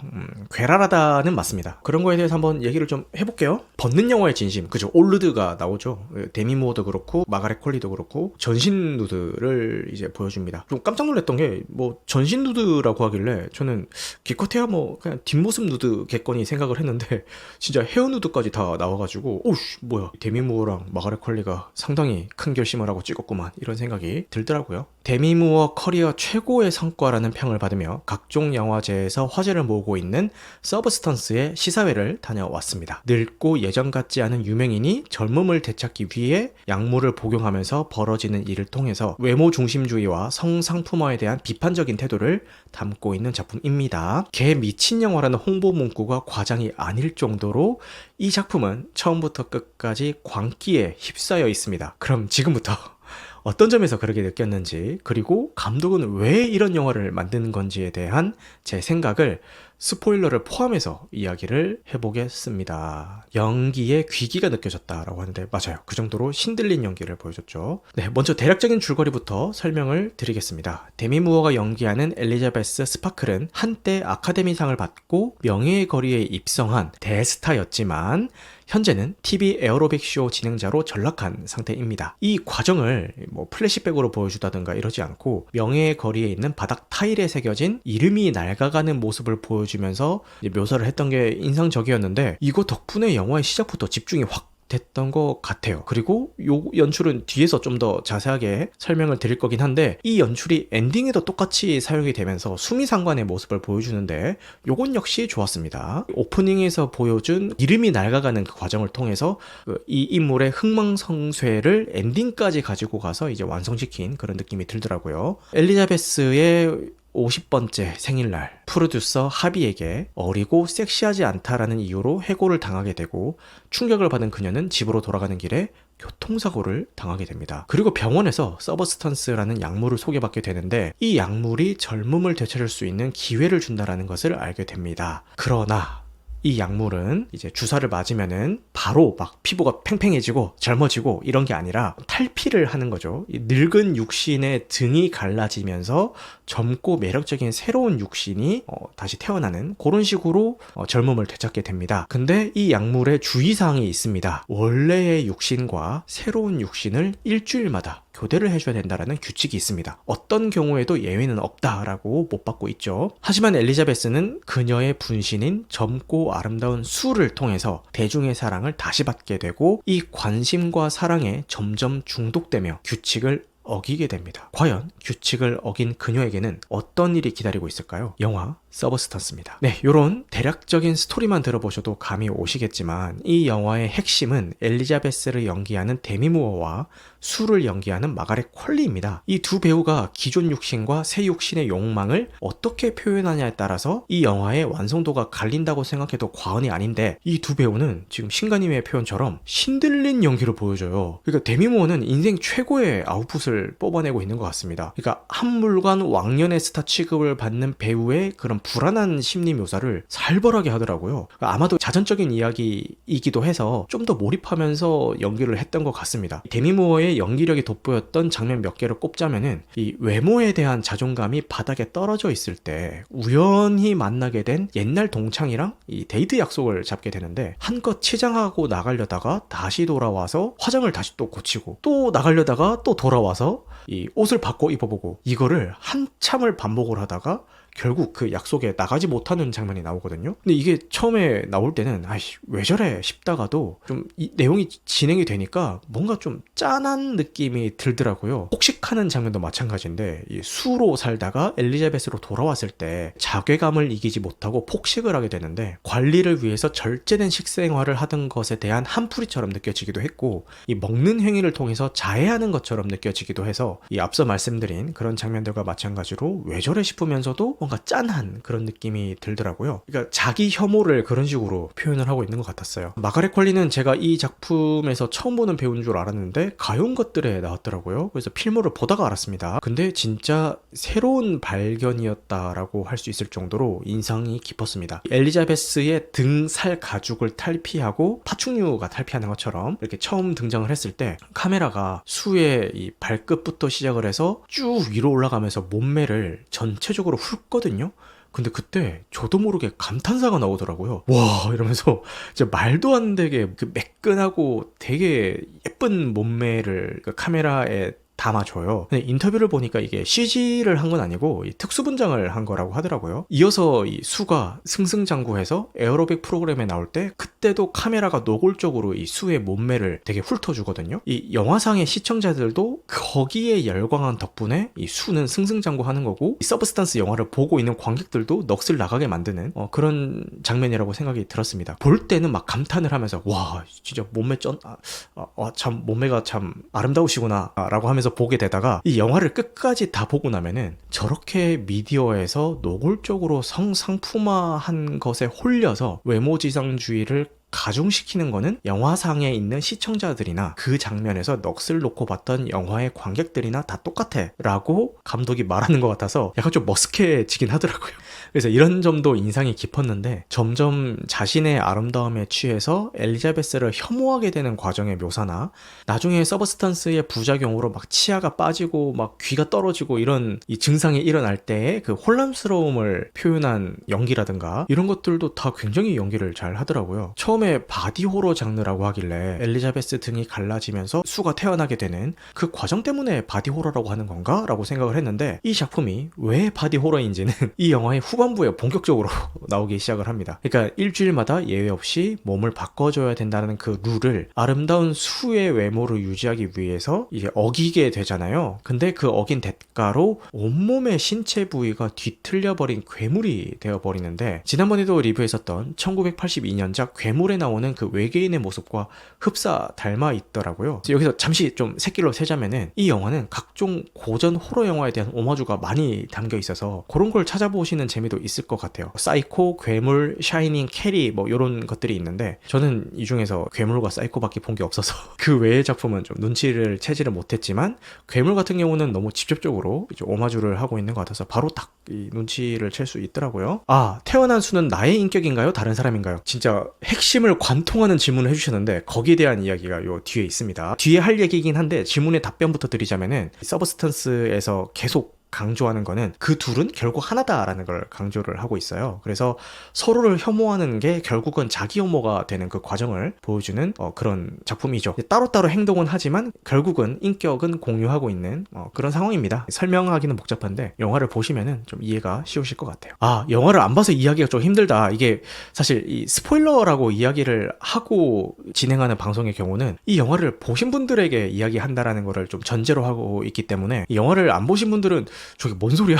괴랄하다는 맞습니다. 그런 거에 대해서 한번 얘기를 좀 해볼게요. 벗는 영화의 진심, 그죠? 올르드가 나오죠. 데미 무어도 그렇고 마가렛 퀄리도 그렇고 전신 누드를 이제 보여줍니다. 좀 깜짝 놀랐던 게 뭐 전신 누드라고 하길래 저는 기껏해야 뭐 그냥 뒷모습 누드겠거니 생각을 했는데 진짜 헤어 누드까지 다 나와가지고 오씨 뭐야 데미 무어랑 마가렛 퀄리가 상당히 큰 결심을 하고 찍었구만 이런 생각이 들더라고요. 데미 무어 커리어 최고의 성과라는 평을 받으며 각종 영화제에서 화제를 모으고 있는 서브스턴스의 시사회를 다녀왔습니다. 늙고 예전 같지 않은 유명인이 젊음을 되찾기 위해 약물을 복용하면서 벌어지는 일을 통해서 외모 중심주의와 성상품화에 대한 비판적인 태도를 담고 있는 작품입니다. 개 미친 영화라는 홍보 문구가 과장이 아닐 정도로 이 작품은 처음부터 끝까지 광기에 휩싸여 있습니다. 그럼 지금부터 어떤 점에서 그렇게 느꼈는지, 그리고 감독은 왜 이런 영화를 만드는 건지에 대한 제 생각을 스포일러를 포함해서 이야기를 해보겠습니다. 연기에 귀기가 느껴졌다라고 하는데 맞아요. 그 정도로 신들린 연기를 보여줬죠. 네, 먼저 대략적인 줄거리부터 설명을 드리겠습니다. 데미 무어가 연기하는 엘리자베스 스파클은 한때 아카데미상을 받고 명예의 거리에 입성한 대스타였지만 현재는 TV 에어로빅 쇼 진행자로 전락한 상태입니다. 이 과정을 플래시백으로 보여주다든가 이러지 않고 명예의 거리에 있는 바닥 타일에 새겨진 이름이 낡아가는 모습을 보여주면서 묘사를 했던 게 인상적이었는데, 이거 덕분에 영화의 시작부터 집중이 확 됐던 것 같아요. 그리고 요 연출은 뒤에서 좀 더 자세하게 설명을 드릴 거긴 한데, 이 연출이 엔딩에도 똑같이 사용이 되면서 수미상관의 모습을 보여주는데 요건 역시 좋았습니다. 오프닝에서 보여준 이름이 낡아가는 그 과정을 통해서 이 인물의 흥망성쇠를 엔딩까지 가지고 가서 이제 완성시킨 그런 느낌이 들더라고요. 엘리자베스의 50번째 생일날 프로듀서 하비에게 어리고 섹시하지 않다라는 이유로 해고를 당하게 되고, 충격을 받은 그녀는 집으로 돌아가는 길에 교통사고를 당하게 됩니다. 그리고 병원에서 서버스턴스라는 약물을 소개받게 되는데, 이 약물이 젊음을 되찾을 수 있는 기회를 준다라는 것을 알게 됩니다. 그러나 이 약물은 이제 주사를 맞으면은 바로 막 피부가 팽팽해지고 젊어지고 이런 게 아니라 탈피를 하는 거죠. 이 늙은 육신의 등이 갈라지면서 젊고 매력적인 새로운 육신이 다시 태어나는 그런 식으로 젊음을 되찾게 됩니다. 근데 이 약물에 주의사항이 있습니다. 원래의 육신과 새로운 육신을 일주일마다 교대를 해줘야 된다라는 규칙이 있습니다. 어떤 경우에도 예외는 없다라고 못 받고 있죠. 하지만 엘리자베스는 그녀의 분신인 젊고 아름다운 수를 통해서 대중의 사랑을 다시 받게 되고, 이 관심과 사랑에 점점 중독되며 규칙을 어기게 됩니다. 과연 규칙을 어긴 그녀에게는 어떤 일이 기다리고 있을까요? 영화 서브스턴스입니다. 네, 요런 대략적인 스토리만 들어보셔도 감이 오시겠지만, 이 영화의 핵심은 엘리자베스를 연기하는 데미 무어와 수를 연기하는 마가렛 퀄리입니다. 이 두 배우가 기존 육신과 새 육신의 욕망을 어떻게 표현하냐에 따라서 이 영화의 완성도가 갈린다고 생각해도 과언이 아닌데, 이 두 배우는 지금 신가님의 표현처럼 신들린 연기를 보여줘요. 그러니까 데미 무어는 인생 최고의 아웃풋을 뽑아내고 있는 것 같습니다. 그러니까 한물간 왕년의 스타 취급을 받는 배우의 그런 불안한 심리 묘사를 살벌하게 하더라고요. 아마도 자전적인 이야기이기도 해서 좀 더 몰입하면서 연기를 했던 것 같습니다. 데미 무어의 연기력이 돋보였던 장면 몇 개를 꼽자면은, 이 외모에 대한 자존감이 바닥에 떨어져 있을 때 우연히 만나게 된 옛날 동창이랑 이 데이트 약속을 잡게 되는데, 한껏 치장하고 나가려다가 다시 돌아와서 화장을 다시 또 고치고, 또 나가려다가 또 돌아와서 이 옷을 바꿔 입어보고, 이거를 한참을 반복을 하다가 결국 그 약속에 나가지 못하는 장면이 나오거든요. 근데 이게 처음에 나올 때는 아이씨 왜 저래 싶다가도 좀 이 내용이 진행이 되니까 뭔가 좀 짠한 느낌이 들더라고요. 폭식하는 장면도 마찬가지인데, 이 수로 살다가 엘리자베스로 돌아왔을 때 자괴감을 이기지 못하고 폭식을 하게 되는데, 관리를 위해서 절제된 식생활을 하던 것에 대한 한풀이처럼 느껴지기도 했고, 이 먹는 행위를 통해서 자해하는 것처럼 느껴지기도 해서, 이 앞서 말씀드린 그런 장면들과 마찬가지로 왜 저래 싶으면서도 뭔가 짠한 그런 느낌이 들더라고요. 그러니까 자기 혐오를 그런 식으로 표현을 하고 있는 것 같았어요. 마가렛 퀄리는 제가 이 작품에서 처음 보는 배우인 줄 알았는데 가용 것들에 나왔더라고요. 그래서 필모를 보다가 알았습니다. 근데 진짜 새로운 발견이었다라고 할 수 있을 정도로 인상이 깊었습니다. 엘리자베스의 등살 가죽을 탈피하고 파충류가 탈피하는 것처럼 이렇게 처음 등장을 했을 때 카메라가 수의 이 발끝부터 시작을 해서 쭉 위로 올라가면서 몸매를 전체적으로 훑거든요. 근데 그때 저도 모르게 감탄사가 나오더라고요. 와 이러면서 진짜 말도 안 되게 그 매끈하고 되게 예쁜 몸매를 그 카메라에 담아줘요. 근데 인터뷰를 보니까 이게 CG를 한 건 아니고 특수 분장을 한 거라고 하더라고요. 이어서 이 수가 승승장구해서 에어로빅 프로그램에 나올 때 그때도 카메라가 노골적으로 이 수의 몸매를 되게 훑어주거든요. 이 영화상의 시청자들도 거기에 열광한 덕분에 이 수는 승승장구하는 거고, 이 서브스탄스 영화를 보고 있는 관객들도 넋을 나가게 만드는 그런 장면이라고 생각이 들었습니다. 볼 때는 막 감탄을 하면서 와 진짜 몸매 참 몸매가 참 아름다우시구나 라고 하면서 보게 되다가, 이 영화를 끝까지 다 보고 나면은 저렇게 미디어에서 노골적으로 성상품화한 것에 홀려서 외모지상주의를 가중시키는 거는 영화상에 있는 시청자들이나 그 장면에서 넋을 놓고 봤던 영화의 관객들이나 다 똑같아 라고 감독이 말하는 것 같아서 약간 좀 머쓱해지긴 하더라고요. 그래서 이런 점도 인상이 깊었는데, 점점 자신의 아름다움에 취해서 엘리자베스를 혐오하게 되는 과정의 묘사나, 나중에 서브스탄스의 부작용으로 막 치아가 빠지고 막 귀가 떨어지고 이런 이 증상이 일어날 때의 그 혼란스러움을 표현한 연기라든가 이런 것들도 다 굉장히 연기를 잘 하더라고요. 처음에 바디 호러 장르라고 하길래 엘리자베스 등이 갈라지면서 수가 태어나게 되는 그 과정 때문에 바디 호러라고 하는 건가? 라고 생각을 했는데, 이 작품이 왜 바디 호러인지는 이 영화의 후반부에 본격적으로 나오기 시작을 합니다. 그러니까 일주일마다 예외 없이 몸을 바꿔줘야 된다는 그 룰을 아름다운 수의 외모를 유지하기 위해서 이제 어기게 되잖아요. 근데 그 어긴 대가로 온몸의 신체 부위가 뒤틀려버린 괴물이 되어버리는데, 지난번에도 리뷰했었던 1982년작 괴물에 나오는 그 외계인의 모습과 흡사 닮아 있더라고요. 여기서 잠시 좀 새끼로 세자면은, 이 영화는 각종 고전 호러 영화에 대한 오마주가 많이 담겨 있어서 그런 걸 찾아보시는 재미도 있을 것 같아요. 사이코, 괴물, 샤이닝, 캐리 뭐 이런 것들이 있는데, 저는 이 중에서 괴물과 사이코밖에 본 게 없어서 그 외의 작품은 좀 눈치를 채지를 못했지만, 괴물 같은 경우는 너무 직접적으로 이제 오마주를 하고 있는 것 같아서 바로 딱 이 눈치를 챌 수 있더라고요. 아, 태어난 수는 나의 인격인가요? 다른 사람인가요? 진짜 핵심을 관통하는 질문을 해주셨는데, 거기에 대한 이야기가 요 뒤에 있습니다. 뒤에 할 얘기긴 한데 질문의 답변부터 드리자면은, 서브스턴스에서 계속 강조하는 거는 그 둘은 결국 하나다라는 걸 강조를 하고 있어요. 그래서 서로를 혐오하는 게 결국은 자기 혐오가 되는 그 과정을 보여주는 그런 작품이죠. 따로따로 행동은 하지만 결국은 인격은 공유하고 있는 그런 상황입니다. 설명하기는 복잡한데 영화를 보시면은 좀 이해가 쉬우실 것 같아요. 아, 영화를 안 봐서 이야기가 좀 힘들다. 이게 사실 이 스포일러라고 이야기를 하고 진행하는 방송의 경우는 이 영화를 보신 분들에게 이야기한다라는 거를 좀 전제로 하고 있기 때문에, 이 영화를 안 보신 분들은 저게 뭔 소리야?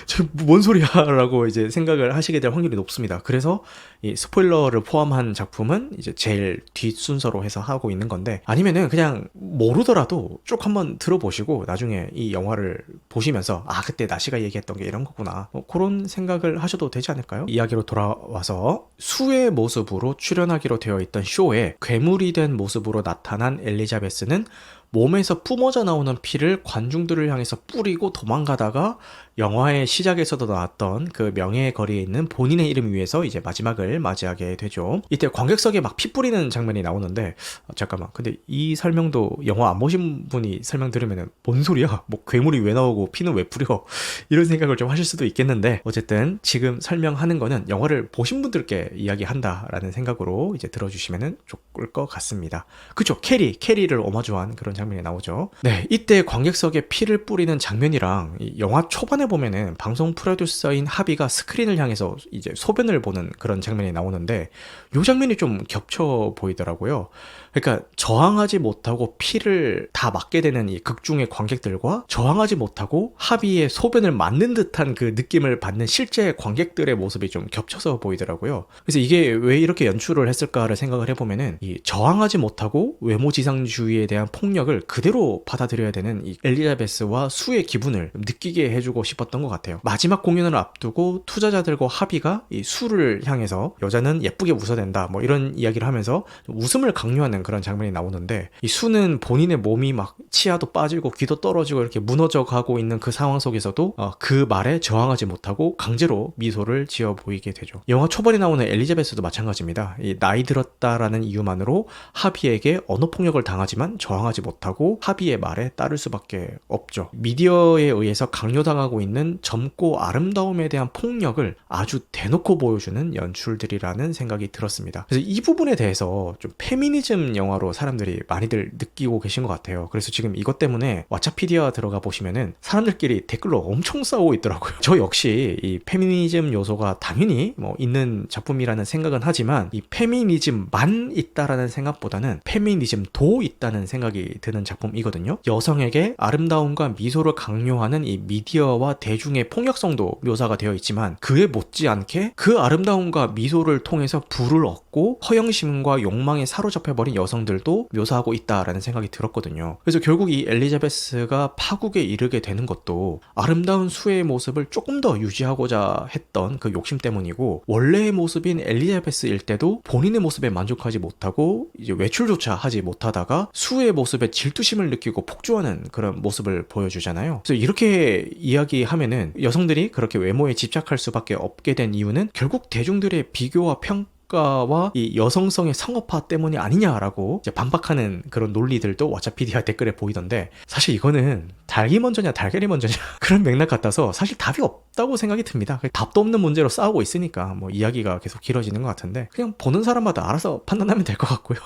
저게 뭔 소리야? 라고 이제 생각을 하시게 될 확률이 높습니다. 그래서 이 스포일러를 포함한 작품은 이제 제일 뒷순서로 해서 하고 있는 건데, 아니면은 그냥 모르더라도 쭉 한번 들어보시고 나중에 이 영화를 보시면서 아, 그때 나시가 얘기했던 게 이런 거구나, 그런 생각을 하셔도 되지 않을까요? 이야기로 돌아와서, 수의 모습으로 출연하기로 되어 있던 쇼에 괴물이 된 모습으로 나타난 엘리자베스는 몸에서 뿜어져 나오는 피를 관중들을 향해서 뿌리고 도망가다가 영화의 시작에서도 나왔던 그 명예의 거리에 있는 본인의 이름 위에서 이제 마지막을 맞이하게 되죠. 이때 관객석에 막 피 뿌리는 장면이 나오는데, 잠깐만, 근데 이 설명도 영화 안 보신 분이 설명 들으면 뭔 소리야? 뭐 괴물이 왜 나오고 피는 왜 뿌려? 이런 생각을 좀 하실 수도 있겠는데, 어쨌든 지금 설명하는 거는 영화를 보신 분들께 이야기한다라는 생각으로 이제 들어주시면 좋을 것 같습니다. 그쵸? 캐리를 오마주한 그런 장면이 나오죠. 네, 이때 관객석에 피를 뿌리는 장면이랑 이 영화 초반에 보면은 방송 프로듀서인 하비가 스크린을 향해서 이제 소변을 보는 그런 장면이 나오는데, 이 장면이 좀 겹쳐 보이더라고요. 그러니까 저항하지 못하고 피를 다 맞게 되는 이 극중의 관객들과 저항하지 못하고 하비의 소변을 맞는 듯한 그 느낌을 받는 실제 관객들의 모습이 좀 겹쳐서 보이더라고요. 그래서 이게 왜 이렇게 연출을 했을까를 생각을 해보면은, 이 저항하지 못하고 외모지상주의에 대한 폭력을 그대로 받아들여야 되는 이 엘리자베스와 수의 기분을 느끼게 해주고 싶었던 것 같아요. 마지막 공연을 앞두고 투자자들과 하비가 이 수를 향해서 여자는 예쁘게 웃어야 된다 뭐 이런 이야기를 하면서 웃음을 강요하는 그런 장면이 나오는데, 이 수는 본인의 몸이 막 치아도 빠지고 귀도 떨어지고 이렇게 무너져 가고 있는 그 상황 속에서도 그 말에 저항하지 못하고 강제로 미소를 지어 보이게 되죠. 영화 초반에 나오는 엘리자베스도 마찬가지입니다. 이 나이 들었다라는 이유만으로 하비에게 언어폭력을 당하지만 저항하지 못하고 하비의 말에 따를 수밖에 없죠. 미디어에 의해서 강요당하고 가지고 있는 젊고 아름다움에 대한 폭력을 아주 대놓고 보여주는 연출들이라는 생각이 들었습니다. 그래서 이 부분에 대해서 좀 페미니즘 영화로 사람들이 많이들 느끼고 계신 것 같아요. 그래서 지금 이것 때문에 왓챠피디아 들어가 보시면은 사람들끼리 댓글로 엄청 싸우고 있더라고요. 저 역시 이 페미니즘 요소가 당연히 뭐 있는 작품이라는 생각은 하지만 이 페미니즘만 있다라는 생각보다는 페미니즘도 있다는 생각이 드는 작품이거든요. 여성에게 아름다움과 미소를 강요하는 이 미디어와 대중의 폭력성도 묘사가 되어 있지만 그에 못지않게 그 아름다움과 미소를 통해서 부를 얻고 허영심과 욕망에 사로잡혀버린 여성들도 묘사하고 있다라는 생각이 들었거든요. 그래서 결국 이 엘리자베스가 파국에 이르게 되는 것도 아름다운 수의 모습을 조금 더 유지하고자 했던 그 욕심 때문이고, 원래의 모습인 엘리자베스일 때도 본인의 모습에 만족하지 못하고 이제 외출조차 하지 못하다가 수의 모습에 질투심을 느끼고 폭주하는 그런 모습을 보여주잖아요. 그래서 이렇게 이야기하면은 여성들이 그렇게 외모에 집착할 수밖에 없게 된 이유는 결국 대중들의 비교와 평가와 이 여성성의 상업화 때문이 아니냐라고 이제 반박하는 그런 논리들도 왓챠피디아 댓글에 보이던데, 사실 이거는 닭이 먼저냐 달걀이 먼저냐 그런 맥락 같아서 사실 답이 없다고 생각이 듭니다. 답도 없는 문제로 싸우고 있으니까 뭐 이야기가 계속 길어지는 것 같은데, 그냥 보는 사람마다 알아서 판단하면 될 것 같고요.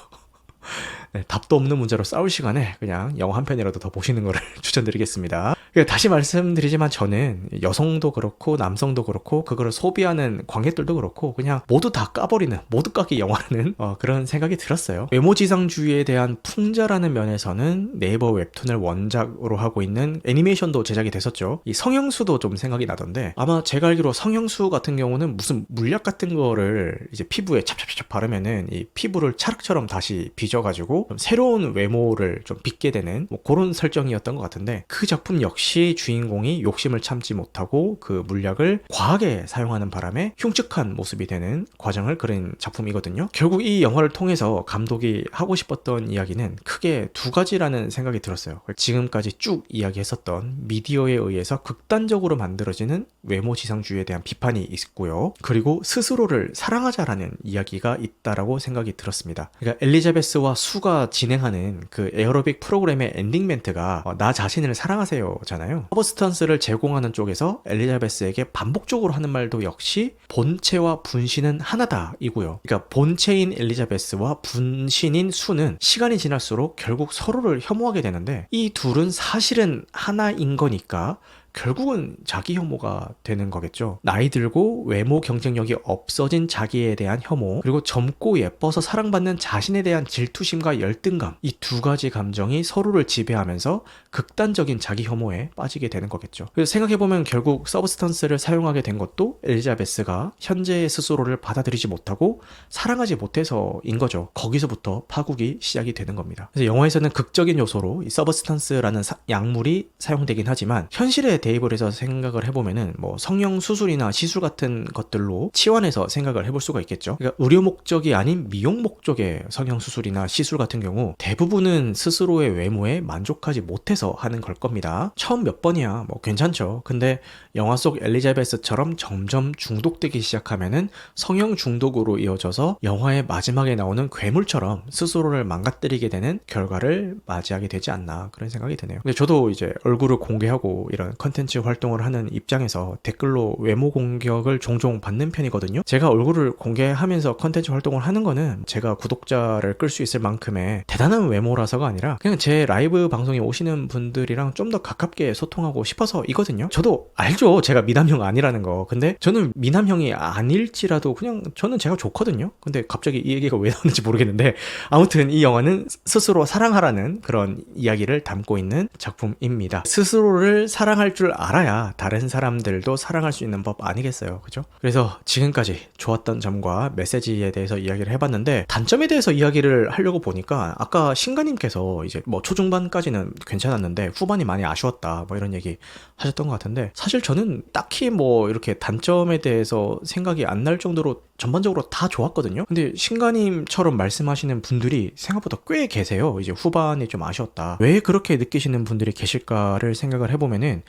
네, 답도 없는 문제로 싸울 시간에 그냥 영화 한 편이라도 더 보시는 거를 추천드리겠습니다. 다시 말씀드리지만 저는 여성도 그렇고 남성도 그렇고 그거를 소비하는 관객들도 그렇고 그냥 모두 다 까버리는, 모두 까기 영화라는 그런 생각이 들었어요. 외모지상주의에 대한 풍자라는 면에서는 네이버 웹툰을 원작으로 하고 있는 애니메이션도 제작이 됐었죠. 이 성형수도 좀 생각이 나던데, 아마 제가 알기로 성형수 같은 경우는 무슨 물약 같은 거를 이제 피부에 찹찹찹 바르면은 이 피부를 찰흙처럼 다시 빚어가지고 좀 새로운 외모를 좀 빚게 되는 뭐 그런 설정이었던 것 같은데, 그 작품 역시 주인공이 욕심을 참지 못하고 그 물약을 과하게 사용하는 바람에 흉측한 모습이 되는 과정을 그린 작품이거든요. 결국 이 영화를 통해서 감독이 하고 싶었던 이야기는 크게 두 가지라는 생각이 들었어요. 지금까지 쭉 이야기했었던 미디어에 의해서 극단적으로 만들어지는 외모지상주의에 대한 비판이 있고요. 그리고 스스로를 사랑하자라는 이야기가 있다라고 생각이 들었습니다. 그러니까 엘리자베스와 수가 진행하는 그 에어로빅 프로그램의 엔딩 멘트가 나 자신을 사랑하세요 잖아요. 서브스턴스를 제공하는 쪽에서 엘리자베스에게 반복적으로 하는 말도 역시 본체와 분신은 하나다 이고요. 그러니까 본체인 엘리자베스와 분신인 수는 시간이 지날수록 결국 서로를 혐오하게 되는데, 이 둘은 사실은 하나인 거니까 결국은 자기 혐오가 되는 거겠죠. 나이 들고 외모 경쟁력이 없어진 자기에 대한 혐오, 그리고 젊고 예뻐서 사랑받는 자신에 대한 질투심과 열등감, 이 두 가지 감정이 서로를 지배하면서 극단적인 자기 혐오에 빠지게 되는 거겠죠. 그래서 생각해보면 결국 서브스턴스를 사용하게 된 것도 엘리자베스가 현재의 스스로를 받아들이지 못하고 사랑하지 못해서인 거죠. 거기서부터 파국이 시작이 되는 겁니다. 그래서 영화에서는 극적인 요소로 이 서브스턴스라는 약물이 사용되긴 하지만, 현실에 대입을 해서 생각을 해보면은 뭐 성형 수술이나 시술 같은 것들로 치환해서 생각을 해볼 수가 있겠죠. 그러니까 의료 목적이 아닌 미용 목적의 성형 수술이나 시술 같은 경우 대부분은 스스로의 외모에 만족하지 못해서 하는 걸 겁니다. 처음 몇 번이야 뭐 괜찮죠. 근데 영화 속 엘리자베스처럼 점점 중독되기 시작하면은 성형 중독으로 이어져서 영화의 마지막에 나오는 괴물처럼 스스로를 망가뜨리게 되는 결과를 맞이하게 되지 않나, 그런 생각이 드네요. 근데 저도 이제 얼굴을 공개하고 이런 컨텐츠 활동을 하는 입장에서 댓글로 외모 공격을 종종 받는 편이거든요. 제가 얼굴을 공개하면서 컨텐츠 활동을 하는 거는 제가 구독자를 끌 수 있을 만큼의 대단한 외모라서가 아니라 그냥 제 라이브 방송에 오시는 분들이랑 좀 더 가깝게 소통하고 싶어서이거든요. 저도 알죠, 제가 미남형 아니라는 거. 근데 저는 미남형이 아닐지라도 그냥 저는 제가 좋거든요. 근데 갑자기 이 얘기가 왜 나오는지 모르겠는데, 아무튼 이 영화는 스스로 사랑하라는 그런 이야기를 담고 있는 작품입니다. 스스로를 사랑할 줄 알아야 다른 사람들도 사랑할 수 있는 법 아니겠어요, 그죠? 그래서 지금까지 좋았던 점과 메시지에 대해서 이야기를 해봤는데, 단점에 대해서 이야기를 하려고 보니까 아까 신가님께서 이제 뭐 초중반까지는 괜찮았는데 후반이 많이 아쉬웠다 뭐 이런 얘기 하셨던 것 같은데, 사실 저는 딱히 뭐 이렇게 단점에 대해서 생각이 안 날 정도로 전반적으로 다 좋았거든요. 근데 신가님처럼 말씀하시는 분들이 생각보다 꽤 계세요. 이제 후반이 좀 아쉬웠다, 왜 그렇게 느끼시는 분들이 계실까를 생각을 해보면은,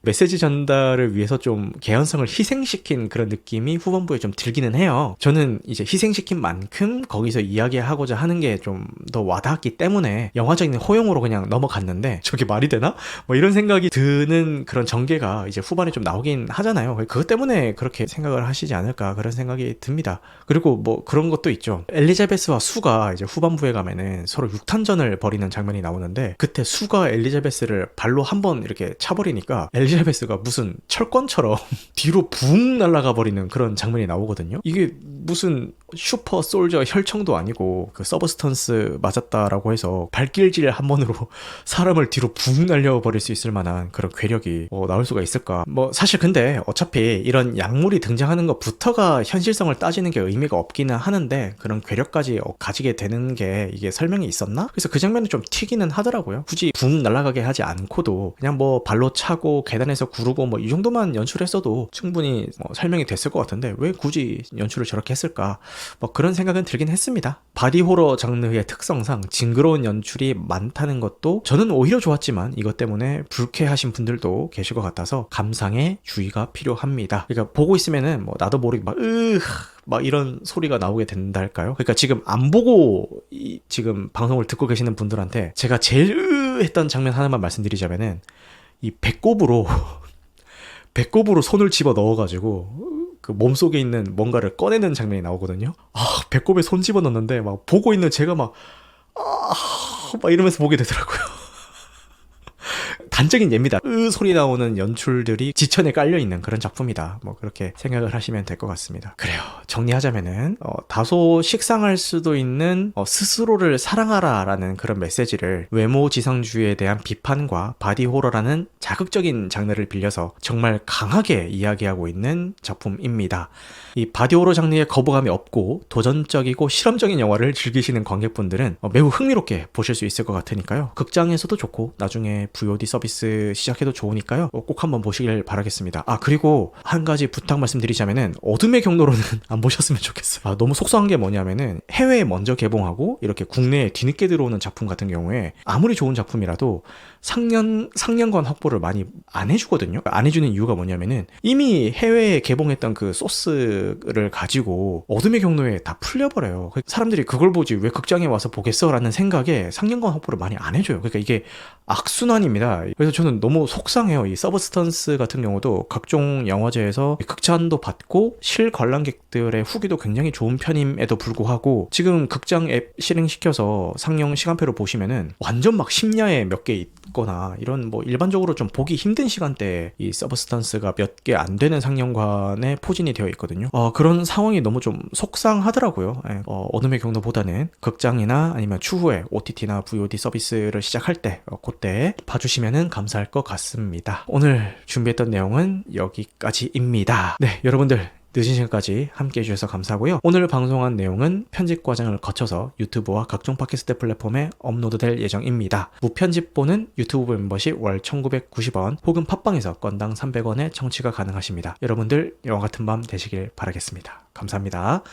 메시지 전달을 위해서 좀 개연성을 희생시킨 그런 느낌이 후반부에 좀 들기는 해요. 저는 이제 희생시킨 만큼 거기서 이야기하고자 하는 게 좀 더 와닿았기 때문에 영화적인 호용으로 그냥 넘어갔는데 저게 말이 되나? 뭐 이런 생각이 드는 그런 전개가 이제 후반에 좀 나오긴 하잖아요. 그것 때문에 그렇게 생각을 하시지 않을까 그런 생각이 듭니다. 그리고 뭐 그런 것도 있죠. 엘리자베스와 수가 이제 후반부에 가면은 서로 육탄전을 벌이는 장면이 나오는데 그때 수가 엘리자베스를 발로 한번 이렇게 차버리니까 엘리자베스가 무슨 철권처럼 뒤로 붕 날아가 버리는 그런 장면이 나오거든요. 이게 무슨 슈퍼 솔저 혈청도 아니고 그 서브스턴스 맞았다라고 해서 발길질 한 번으로 사람을 뒤로 붕 날려버릴 수 있을 만한 그런 괴력이 나올 수가 있을까. 뭐 사실 근데 어차피 이런 약물이 등장하는 것부터가 현실성을 따지는 게 의미가 없기는 하는데 그런 괴력까지 가지게 되는 게 이게 설명이 있었나? 그래서 그 장면은 좀 튀기는 하더라고요. 굳이 붕 날아가게 하지 않고도 그냥 뭐 발로 차고 계단에서 구르고 뭐 이 정도만 연출했어도 충분히 설명이 됐을 것 같은데 왜 굳이 연출을 저렇게 했을까? 뭐 그런 생각은 들긴 했습니다. 바디 호러 장르의 특성상 징그러운 연출이 많다는 것도 저는 오히려 좋았지만 이것 때문에 불쾌하신 분들도 계실 것 같아서 감상에 주의가 필요합니다. 그러니까 보고 있으면은 뭐 나도 모르게 막 이런 소리가 나오게 된다 할까요? 그러니까 지금 안 보고 지금 방송을 듣고 계시는 분들한테 제가 제일 했던 장면 하나만 말씀드리자면은 이 배꼽으로 손을 집어 넣어가지고 그 몸속에 있는 뭔가를 꺼내는 장면이 나오거든요. 배꼽에 손 집어 넣는데 막 보고 있는 제가 막 이러면서 보게 되더라고요. 단적인 예입니다. 소리 나오는 연출들이 지천에 깔려있는 그런 작품이다. 뭐 그렇게 생각을 하시면 될 것 같습니다. 그래요. 정리하자면은 다소 식상할 수도 있는 스스로를 사랑하라 라는 그런 메시지를 외모 지상주의에 대한 비판과 바디 호러라는 자극적인 장르를 빌려서 정말 강하게 이야기하고 있는 작품입니다. 이 바디 호러 장르에 거부감이 없고 도전적이고 실험적인 영화를 즐기시는 관객분들은 매우 흥미롭게 보실 수 있을 것 같으니까요. 극장에서도 좋고 나중에 VOD 서비스 시작해도 좋으니까요. 꼭 한번 보시길 바라겠습니다. 그리고 한 가지 부탁 말씀드리자면은 어둠의 경로로는 안 보셨으면 좋겠어요. 너무 속상한 게 뭐냐면은 해외에 먼저 개봉하고 이렇게 국내에 뒤늦게 들어오는 작품 같은 경우에 아무리 좋은 작품이라도 상영관 확보를 많이 안 해주거든요. 안 해주는 이유가 뭐냐면은 이미 해외에 개봉했던 그 소스를 가지고 어둠의 경로에 다 풀려버려요. 사람들이 그걸 보지 왜 극장에 와서 보겠어? 라는 생각에 상영관 확보를 많이 안 해줘요. 그러니까 이게 악순환입니다. 그래서 저는 너무 속상해요. 이 서브스턴스 같은 경우도 각종 영화제에서 극찬도 받고 실관람객들의 후기도 굉장히 좋은 편임에도 불구하고 지금 극장 앱 실행시켜서 상영 시간표를 보시면은 완전 막 심야에 몇 개 있거나 이런 뭐 일반적으로 좀 보기 힘든 시간대에 이 서브스턴스가 몇 개 안 되는 상영관에 포진이 되어 있거든요. 그런 상황이 너무 좀 속상하더라고요. 어둠의 경로보다는 극장이나 아니면 추후에 OTT나 VOD 서비스를 시작할 때 그때 봐주시면 감사할 것 같습니다. 오늘 준비했던 내용은 여기까지입니다. 네, 여러분들 늦은 시간까지 함께 해주셔서 감사하고요. 오늘 방송한 내용은 편집 과정을 거쳐서 유튜브와 각종 팟캐스트 플랫폼에 업로드될 예정입니다. 무편집본은 유튜브 멤버십 월 1990원 혹은 팟빵에서 건당 300원에 청취가 가능하십니다. 여러분들 영화 같은 밤 되시길 바라겠습니다. 감사합니다.